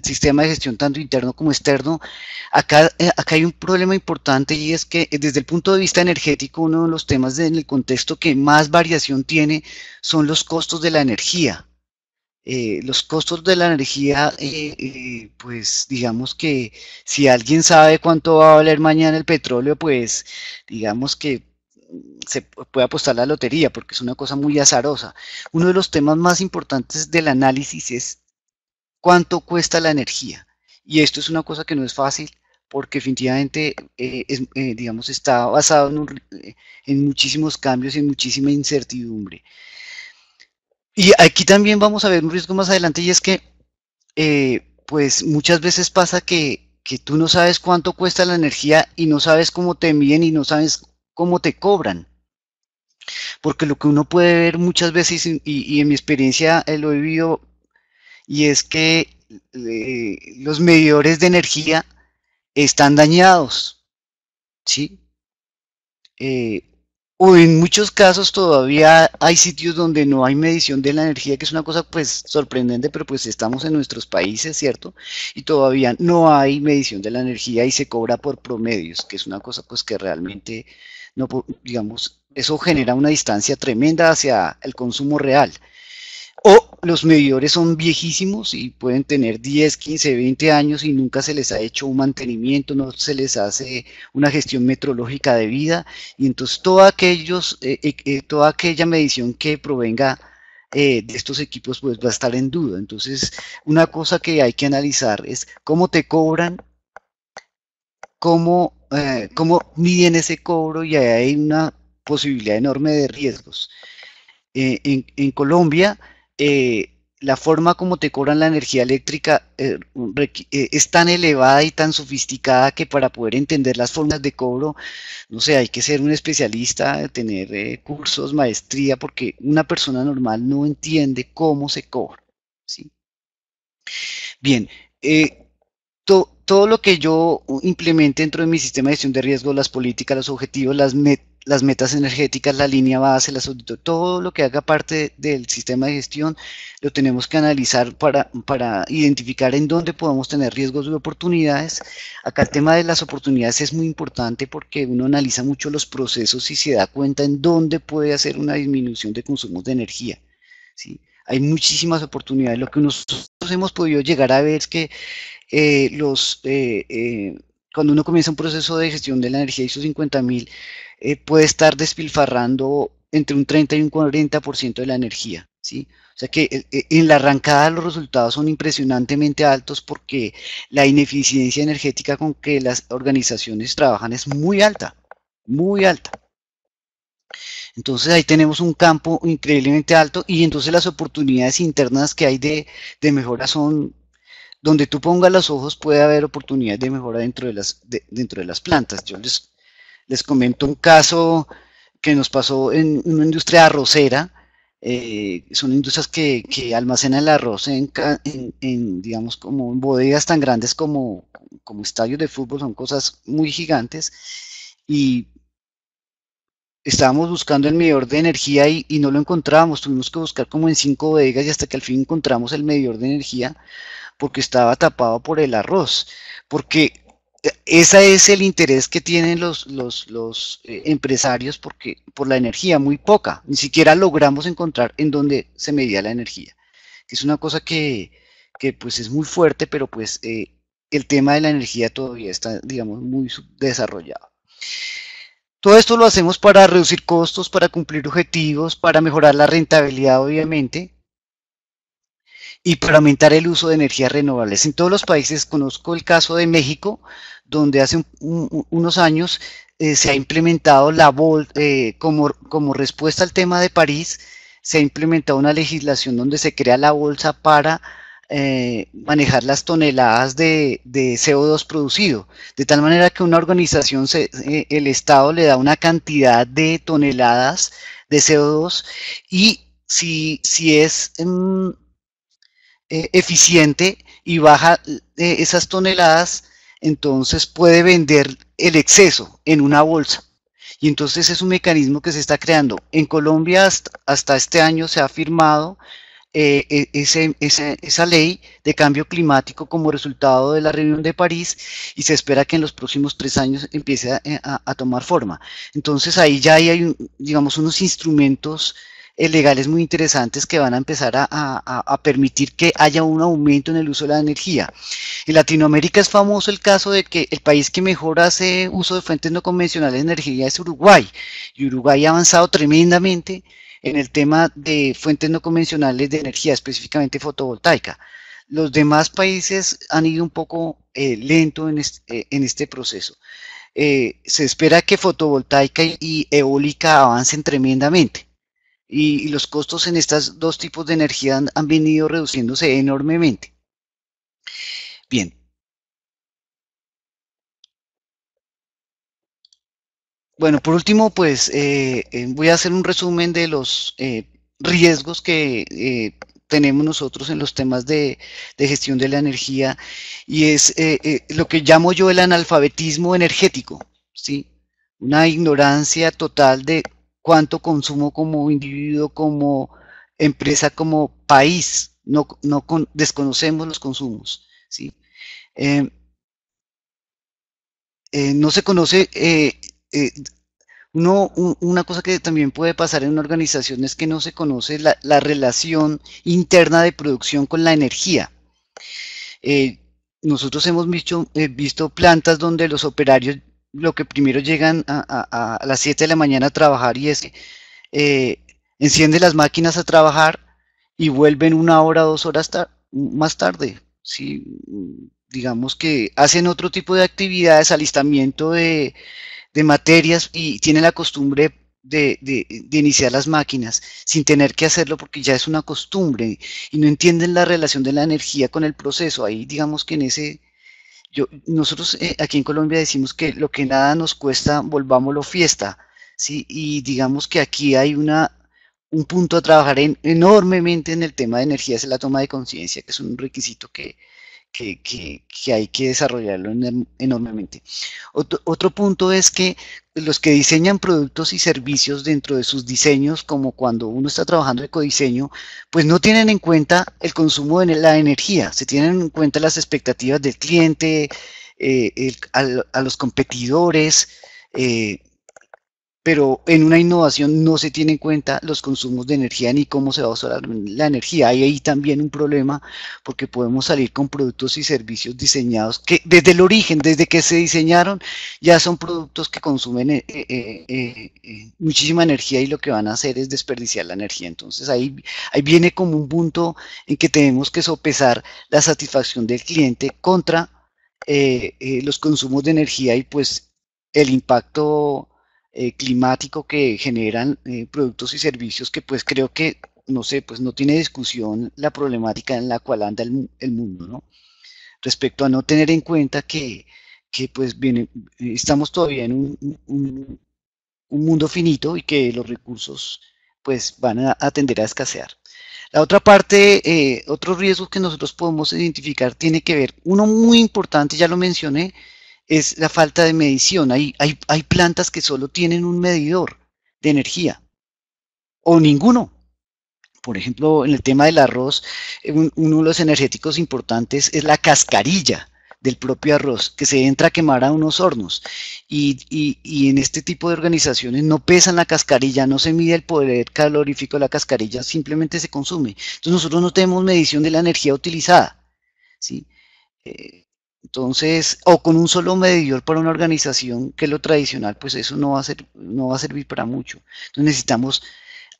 sistema de gestión tanto interno como externo. Acá hay un problema importante y es que desde el punto de vista energético uno de los temas en el contexto que más variación tiene son los costos de la energía. Los costos de la energía, pues digamos que si alguien sabe cuánto va a valer mañana el petróleo, pues digamos que se puede apostar la lotería porque es una cosa muy azarosa. Uno de los temas más importantes del análisis es cuánto cuesta la energía. Y esto es una cosa que no es fácil porque definitivamente digamos, está basado en muchísimos cambios y en muchísima incertidumbre. Y aquí también vamos a ver un riesgo más adelante y es que pues muchas veces pasa que tú no sabes cuánto cuesta la energía y no sabes cómo te miden y no sabes cómo te cobran. Porque lo que uno puede ver muchas veces, y en mi experiencia lo he vivido, y es que los medidores de energía están dañados, ¿sí? o en muchos casos todavía hay sitios donde no hay medición de la energía, que es una cosa pues sorprendente, pero pues estamos en nuestros países, ¿cierto? Y todavía no hay medición de la energía y se cobra por promedios, que es una cosa pues que realmente, no, digamos, eso genera una distancia tremenda hacia el consumo real. O los medidores son viejísimos y pueden tener 10, 15, 20 años y nunca se les ha hecho un mantenimiento, no se les hace una gestión metrológica debida, y entonces toda aquella medición que provenga de estos equipos pues va a estar en duda. Entonces, una cosa que hay que analizar es cómo te cobran, cómo miden ese cobro, y ahí hay una posibilidad enorme de riesgos. En Colombia, la forma como te cobran la energía eléctrica es tan elevada y tan sofisticada que para poder entender las formas de cobro, no sé, hay que ser un especialista, tener cursos, maestría, porque una persona normal no entiende cómo se cobra, ¿sí? Bien, todo lo que yo implemente dentro de mi sistema de gestión de riesgo, las políticas, los objetivos, las metas energéticas, la línea base, las auditorías, todo lo que haga parte del sistema de gestión, lo tenemos que analizar para identificar en dónde podemos tener riesgos y oportunidades. Acá el tema de las oportunidades es muy importante porque uno analiza mucho los procesos y se da cuenta en dónde puede hacer una disminución de consumos de energía, ¿sí? Hay muchísimas oportunidades. Lo que nosotros hemos podido llegar a ver es que cuando uno comienza un proceso de gestión de la energía ISO 50.000, puede estar despilfarrando entre un 30 y un 40% de la energía, ¿sí? O sea que en la arrancada los resultados son impresionantemente altos porque la ineficiencia energética con que las organizaciones trabajan es muy alta, muy alta. Entonces ahí tenemos un campo increíblemente alto, y entonces las oportunidades internas que hay de mejora son, donde tú pongas los ojos puede haber oportunidades de mejora dentro de las plantas. Yo les comento un caso que nos pasó en una industria arrocera. Son industrias que almacenan el arroz digamos, como en bodegas tan grandes como estadios de fútbol, son cosas muy gigantes, y estábamos buscando el medidor de energía y no lo encontrábamos. Tuvimos que buscar como en 5 bodegas y hasta que al fin encontramos el medidor de energía, porque estaba tapado por el arroz, porque ese es el interés que tienen los empresarios, porque por la energía muy poca, ni siquiera logramos encontrar en dónde se medía la energía, que es una cosa que pues es muy fuerte, pero pues el tema de la energía todavía está, digamos, muy subdesarrollado. Todo esto lo hacemos para reducir costos, para cumplir objetivos, para mejorar la rentabilidad, obviamente, y para aumentar el uso de energías renovables. En todos los países, conozco el caso de México, donde hace unos años se ha implementado como respuesta al tema de París, se ha implementado una legislación donde se crea la bolsa para manejar las toneladas de CO2 producido, de tal manera que una organización, el Estado le da una cantidad de toneladas de CO2, y si es eficiente y baja esas toneladas, entonces puede vender el exceso en una bolsa. Y entonces es un mecanismo que se está creando. En Colombia hasta este año se ha firmado esa ley de cambio climático como resultado de la reunión de París, y se espera que en los próximos 3 años empiece a tomar forma. Entonces ahí ya hay digamos, unos instrumentos legales muy interesantes que van a empezar a permitir que haya un aumento en el uso de la energía. En Latinoamérica es famoso el caso de que el país que mejor hace uso de fuentes no convencionales de energía es Uruguay, y Uruguay ha avanzado tremendamente en el tema de fuentes no convencionales de energía, específicamente fotovoltaica. Los demás países han ido un poco lento en este proceso. Se espera que fotovoltaica y eólica avancen tremendamente, y los costos en estos dos tipos de energía han venido reduciéndose enormemente. Bien. Bueno, por último, pues voy a hacer un resumen de los riesgos que tenemos nosotros en los temas de gestión de la energía, y es lo que llamo yo el analfabetismo energético, ¿sí? Una ignorancia total de cuánto consumo como individuo, como empresa, como país. Desconocemos los consumos, ¿sí? Eh, no se conoce, una cosa que también puede pasar en una organización es que no se conoce la relación interna de producción con la energía. Eh, Nosotros hemos visto plantas donde los operarios lo que primero llegan a las 7 de la mañana a trabajar y es que encienden las máquinas a trabajar y vuelven 1 hora, 2 horas más tarde. ¿Sí? Digamos que hacen otro tipo de actividades, alistamiento de materias y tienen la costumbre de iniciar las máquinas sin tener que hacerlo porque ya es una costumbre y no entienden la relación de la energía con el proceso. Ahí digamos que en ese, nosotros aquí en Colombia decimos que lo que nada nos cuesta, volvámoslo fiesta, ¿sí? Y digamos que aquí hay un punto a trabajar enormemente en el tema de energía, es la toma de conciencia, que es un requisito que hay que desarrollarlo enormemente. Otro punto es que los que diseñan productos y servicios dentro de sus diseños, como cuando uno está trabajando de codiseño, pues no tienen en cuenta el consumo de la energía, se tienen en cuenta las expectativas del cliente, a los competidores, pero en una innovación no se tiene en cuenta los consumos de energía ni cómo se va a usar la energía. Hay ahí también un problema porque podemos salir con productos y servicios diseñados que desde el origen, desde que se diseñaron, ya son productos que consumen muchísima energía y lo que van a hacer es desperdiciar la energía. Entonces ahí viene como un punto en que tenemos que sopesar la satisfacción del cliente contra los consumos de energía y pues el impacto climático que generan productos y servicios que pues creo que, no sé, pues no tiene discusión la problemática en la cual anda el mundo, ¿no? Respecto a no tener en cuenta que pues viene, estamos todavía en un mundo finito y que los recursos pues van a tender a escasear. La otra parte, otro riesgo que nosotros podemos identificar tiene que ver, uno muy importante, ya lo mencioné, es la falta de medición. Hay plantas que solo tienen un medidor de energía o ninguno. Por ejemplo, en el tema del arroz, uno de los energéticos importantes es la cascarilla del propio arroz, que se entra a quemar a unos hornos. Y en este tipo de organizaciones no pesan la cascarilla, no se mide el poder calorífico de la cascarilla, simplemente se consume. Entonces nosotros no tenemos medición de la energía utilizada, ¿sí? Entonces, o con un solo medidor para una organización, que es lo tradicional, pues eso no va a servir para mucho. Entonces necesitamos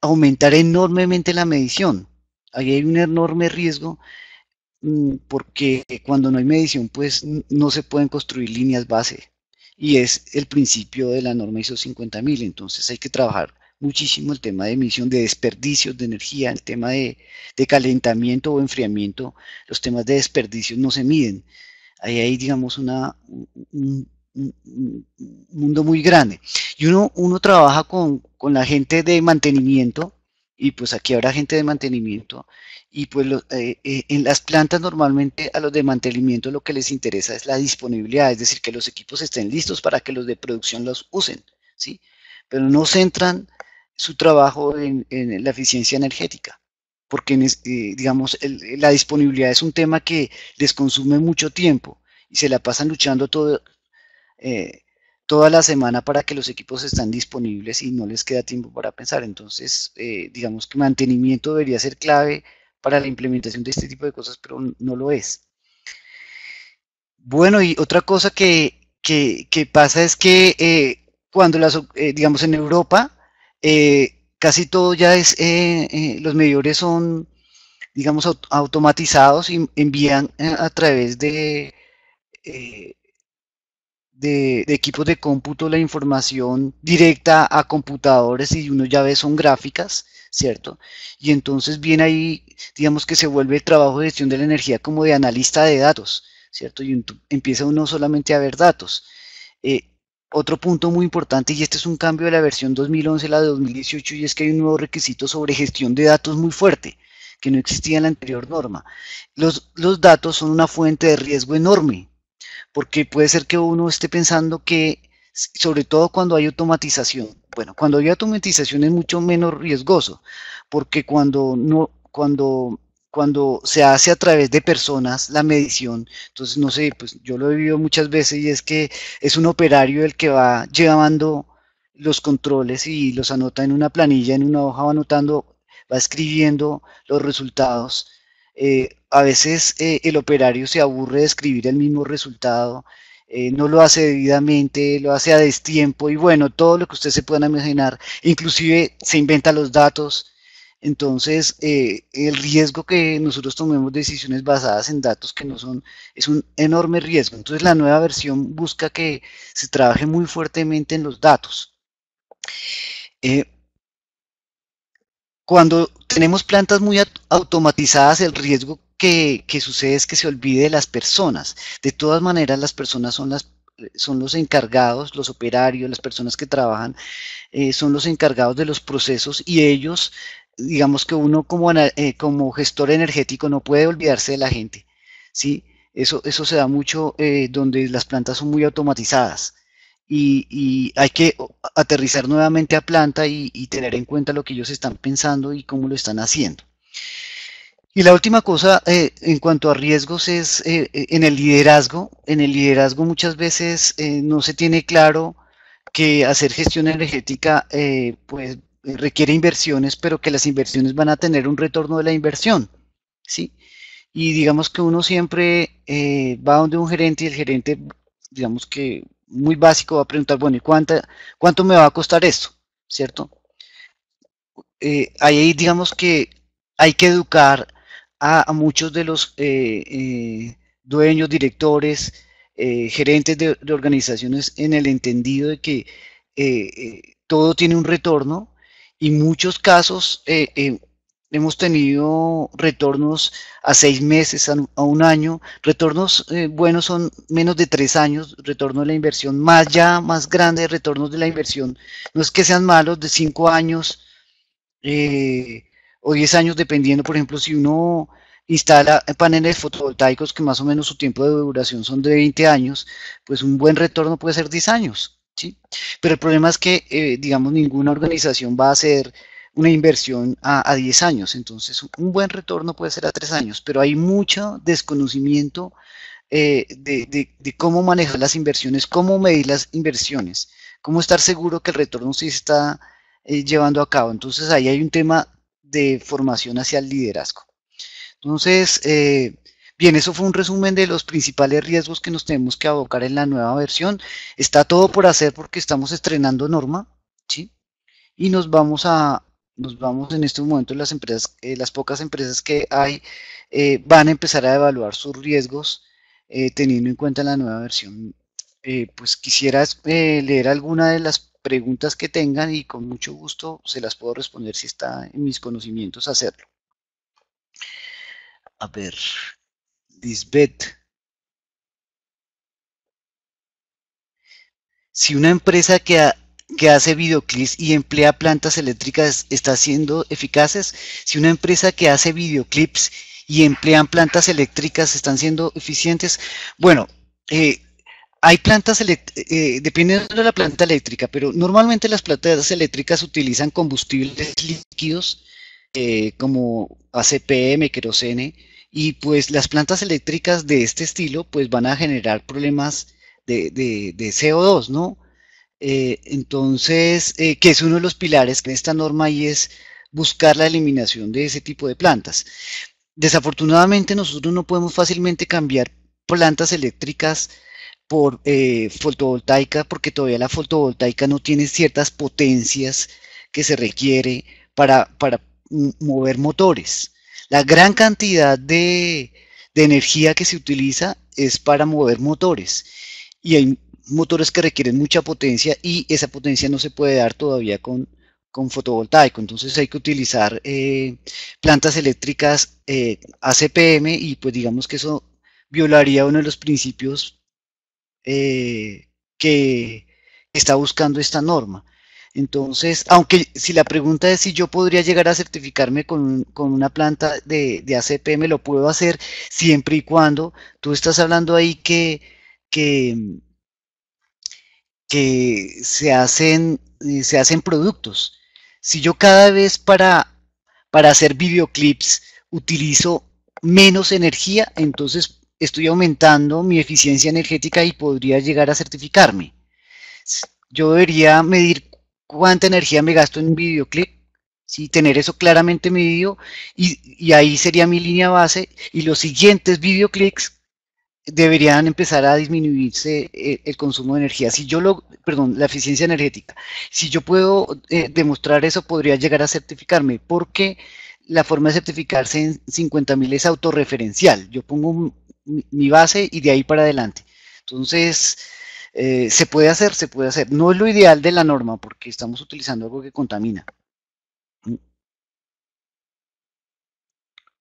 aumentar enormemente la medición. Ahí hay un enorme riesgo porque cuando no hay medición, pues no se pueden construir líneas base. Y es el principio de la norma ISO 50000. Entonces hay que trabajar muchísimo el tema de emisión de desperdicios de energía, el tema de calentamiento o enfriamiento. Los temas de desperdicios no se miden. Ahí hay, digamos, un mundo muy grande. Y uno trabaja con la gente de mantenimiento, y pues aquí habrá gente de mantenimiento, y pues en las plantas normalmente a los de mantenimiento lo que les interesa es la disponibilidad, es decir, que los equipos estén listos para que los de producción los usen, ¿sí? Pero no centran su trabajo en la eficiencia energética, porque digamos, la disponibilidad es un tema que les consume mucho tiempo y se la pasan luchando toda la semana para que los equipos estén disponibles y no les queda tiempo para pensar. Entonces, digamos que mantenimiento debería ser clave para la implementación de este tipo de cosas, pero no lo es. Bueno, y otra cosa que pasa es que cuando digamos en Europa, casi todo ya es, los medidores son, digamos, automatizados y envían a través de equipos de cómputo la información directa a computadores y uno ya ve son gráficas, ¿cierto? Y entonces viene ahí, digamos que se vuelve el trabajo de gestión de la energía como de analista de datos, ¿cierto? Y empieza uno solamente a ver datos. Otro punto muy importante, y este es un cambio de la versión 2011 a la de 2018, y es que hay un nuevo requisito sobre gestión de datos muy fuerte, que no existía en la anterior norma. Los datos son una fuente de riesgo enorme, porque puede ser que uno esté pensando que, sobre todo cuando hay automatización Bueno, cuando hay automatización es mucho menos riesgoso, porque cuando se hace a través de personas la medición, entonces no sé, pues yo lo he vivido muchas veces y es que es un operario el que va llevando los controles y los anota en una planilla, en una hoja, va anotando, va escribiendo los resultados. A veces el operario se aburre de escribir el mismo resultado, no lo hace debidamente, lo hace a destiempo y bueno, todo lo que ustedes se puedan imaginar, inclusive se inventa los datos. Entonces, el riesgo que nosotros tomemos decisiones basadas en datos que no son, es un enorme riesgo. Entonces, la nueva versión busca que se trabaje muy fuertemente en los datos. Eh, Cuando tenemos plantas muy automatizadas, el riesgo que sucede es que se olvide de las personas. De todas maneras, las personas son los encargados, los operarios, las personas que trabajan, son los encargados de los procesos y ellos, digamos que uno como gestor energético no puede olvidarse de la gente, ¿sí? Eso se da mucho donde las plantas son muy automatizadas y hay que aterrizar nuevamente a planta y tener en cuenta lo que ellos están pensando y cómo lo están haciendo. Y la última cosa en cuanto a riesgos es en el liderazgo. En el liderazgo muchas veces no se tiene claro que hacer gestión energética pues requiere inversiones, pero que las inversiones van a tener un retorno de la inversión, ¿sí? Y digamos que uno siempre va donde un gerente y el gerente, digamos que muy básico, va a preguntar, bueno, ¿y cuánto me va a costar esto? ¿Cierto? Ahí digamos que hay que educar a muchos de los dueños, directores, gerentes de organizaciones en el entendido de que todo tiene un retorno y muchos casos hemos tenido retornos a 6 meses, a un año. Retornos buenos son menos de 3 años, retorno de la inversión, más grande, retornos de la inversión. No es que sean malos, de 5 años eh, o 10 años, dependiendo, por ejemplo, si uno instala paneles fotovoltaicos que más o menos su tiempo de duración son de 20 años, pues un buen retorno puede ser 10 años, ¿sí? Pero el problema es que, digamos, ninguna organización va a hacer una inversión a 10 años, entonces un buen retorno puede ser a 3 años, pero hay mucho desconocimiento de cómo manejar las inversiones, cómo medir las inversiones, cómo estar seguro que el retorno sí se está llevando a cabo. Entonces ahí hay un tema de formación hacia el liderazgo. Entonces, bien, eso fue un resumen de los principales riesgos que nos tenemos que abocar en la nueva versión. Está todo por hacer porque estamos estrenando norma, ¿sí? Y nos vamos en este momento las empresas, las pocas empresas que hay, van a empezar a evaluar sus riesgos teniendo en cuenta la nueva versión. Pues quisiera leer alguna de las preguntas que tengan y con mucho gusto se las puedo responder si está en mis conocimientos hacerlo. A ver, Lisbeth. Si una empresa que hace videoclips y emplea plantas eléctricas está siendo eficaces, si una empresa que hace videoclips y emplean plantas eléctricas están siendo eficientes, bueno, hay plantas dependiendo de la planta eléctrica, pero normalmente las plantas eléctricas utilizan combustibles líquidos como ACPM, querosene, y pues las plantas eléctricas de este estilo pues van a generar problemas de CO2, ¿no? Entonces, que es uno de los pilares que en esta norma y es buscar la eliminación de ese tipo de plantas. Desafortunadamente nosotros no podemos fácilmente cambiar plantas eléctricas por fotovoltaica porque todavía la fotovoltaica no tiene ciertas potencias que se requiere para mover motores. La gran cantidad de energía que se utiliza es para mover motores y hay motores que requieren mucha potencia y esa potencia no se puede dar todavía con fotovoltaico, entonces hay que utilizar plantas eléctricas ACPM y pues digamos que eso violaría uno de los principios que está buscando esta norma. Entonces, aunque si la pregunta es si yo podría llegar a certificarme con una planta de ACPM, lo puedo hacer siempre y cuando tú estás hablando ahí que se hacen se hacen productos. Si yo cada vez para hacer videoclips utilizo menos energía, entonces estoy aumentando mi eficiencia energética y podría llegar a certificarme. Yo debería medir cuánta energía me gasto en un videoclip, ¿sí? Tener eso claramente medido y ahí sería mi línea base, y los siguientes videoclips deberían empezar a disminuirse el consumo de energía. Si yo perdón, la eficiencia energética. Si yo puedo demostrar eso, podría llegar a certificarme, porque la forma de certificarse en 50.000 es autorreferencial. Yo pongo mi base y de ahí para adelante. Entonces, se puede hacer, se puede hacer. No es lo ideal de la norma, porque estamos utilizando algo que contamina.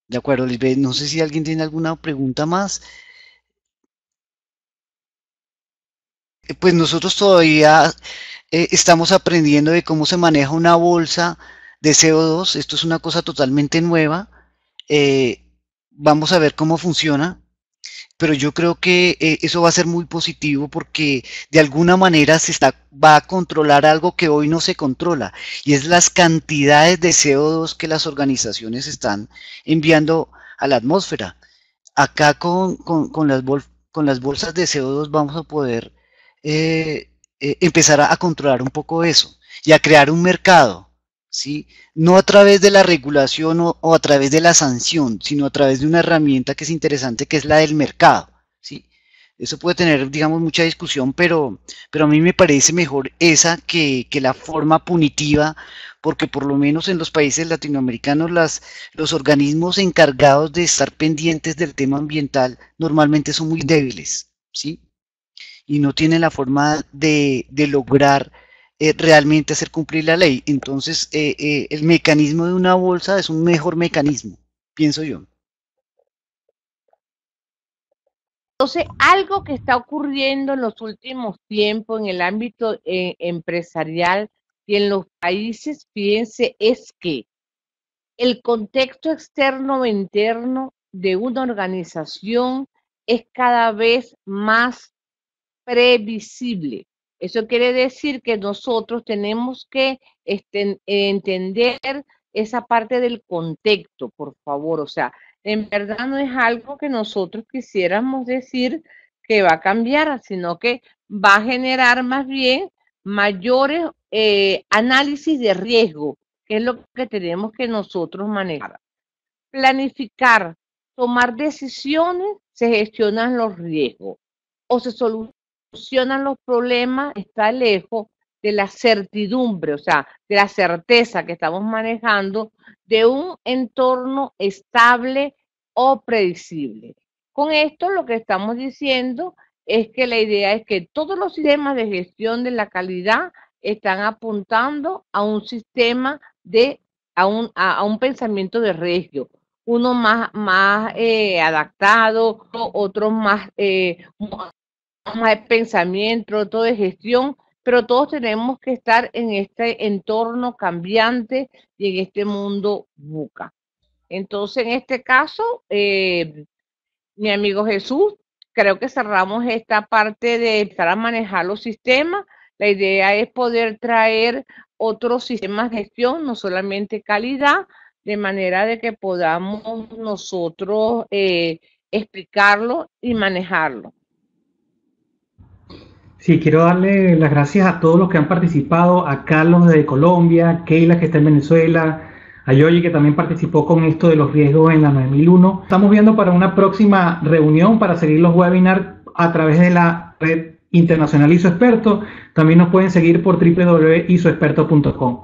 De acuerdo, Lisbeth. No sé si alguien tiene alguna pregunta más. Pues nosotros todavía estamos aprendiendo de cómo se maneja una bolsa de CO2. Esto es una cosa totalmente nueva. Vamos a ver cómo funciona, pero yo creo que eso va a ser muy positivo, porque de alguna manera va a controlar algo que hoy no se controla, y es las cantidades de CO2 que las organizaciones están enviando a la atmósfera. Acá con las bolsas de CO2 vamos a poder empezar a controlar un poco eso y a crear un mercado, ¿sí? No a través de la regulación o a través de la sanción, sino a través de una herramienta que es interesante, que es la del mercado, ¿sí? Eso puede tener, digamos, mucha discusión, pero a mí me parece mejor esa que la forma punitiva, porque por lo menos en los países latinoamericanos los organismos encargados de estar pendientes del tema ambiental normalmente son muy débiles, ¿sí? Y no tienen la forma de lograr realmente hacer cumplir la ley. Entonces, el mecanismo de una bolsa es un mejor mecanismo, pienso yo. Entonces, algo que está ocurriendo en los últimos tiempos en el ámbito empresarial y en los países, fíjense, es que el contexto externo o interno de una organización es cada vez más previsible. Eso quiere decir que nosotros tenemos que entender esa parte del contexto, por favor. O sea, en verdad no es algo que nosotros quisiéramos decir que va a cambiar, sino que va a generar más bien mayores análisis de riesgo, que es lo que tenemos que nosotros manejar. Planificar, tomar decisiones, se gestionan los riesgos o se solucionan los problemas, está lejos de la certidumbre, o sea, de la certeza que estamos manejando de un entorno estable o predecible. Con esto lo que estamos diciendo es que la idea es que todos los sistemas de gestión de la calidad están apuntando a un sistema a un pensamiento de riesgo, uno más adaptado, otro más de pensamiento, todo de gestión, pero todos tenemos que estar en este entorno cambiante y en este mundo VUCA. Entonces, en este caso, mi amigo Jesús, creo que cerramos esta parte de empezar a manejar los sistemas. La idea es poder traer otros sistemas de gestión, no solamente calidad, de manera de que podamos nosotros explicarlo y manejarlo. Sí, quiero darle las gracias a todos los que han participado, a Carlos de Colombia, Keila que está en Venezuela, a Yoyi que también participó con esto de los riesgos en la 9001. Estamos viendo para una próxima reunión para seguir los webinars a través de la red internacional ISO Experto. También nos pueden seguir por www.isoexperto.com.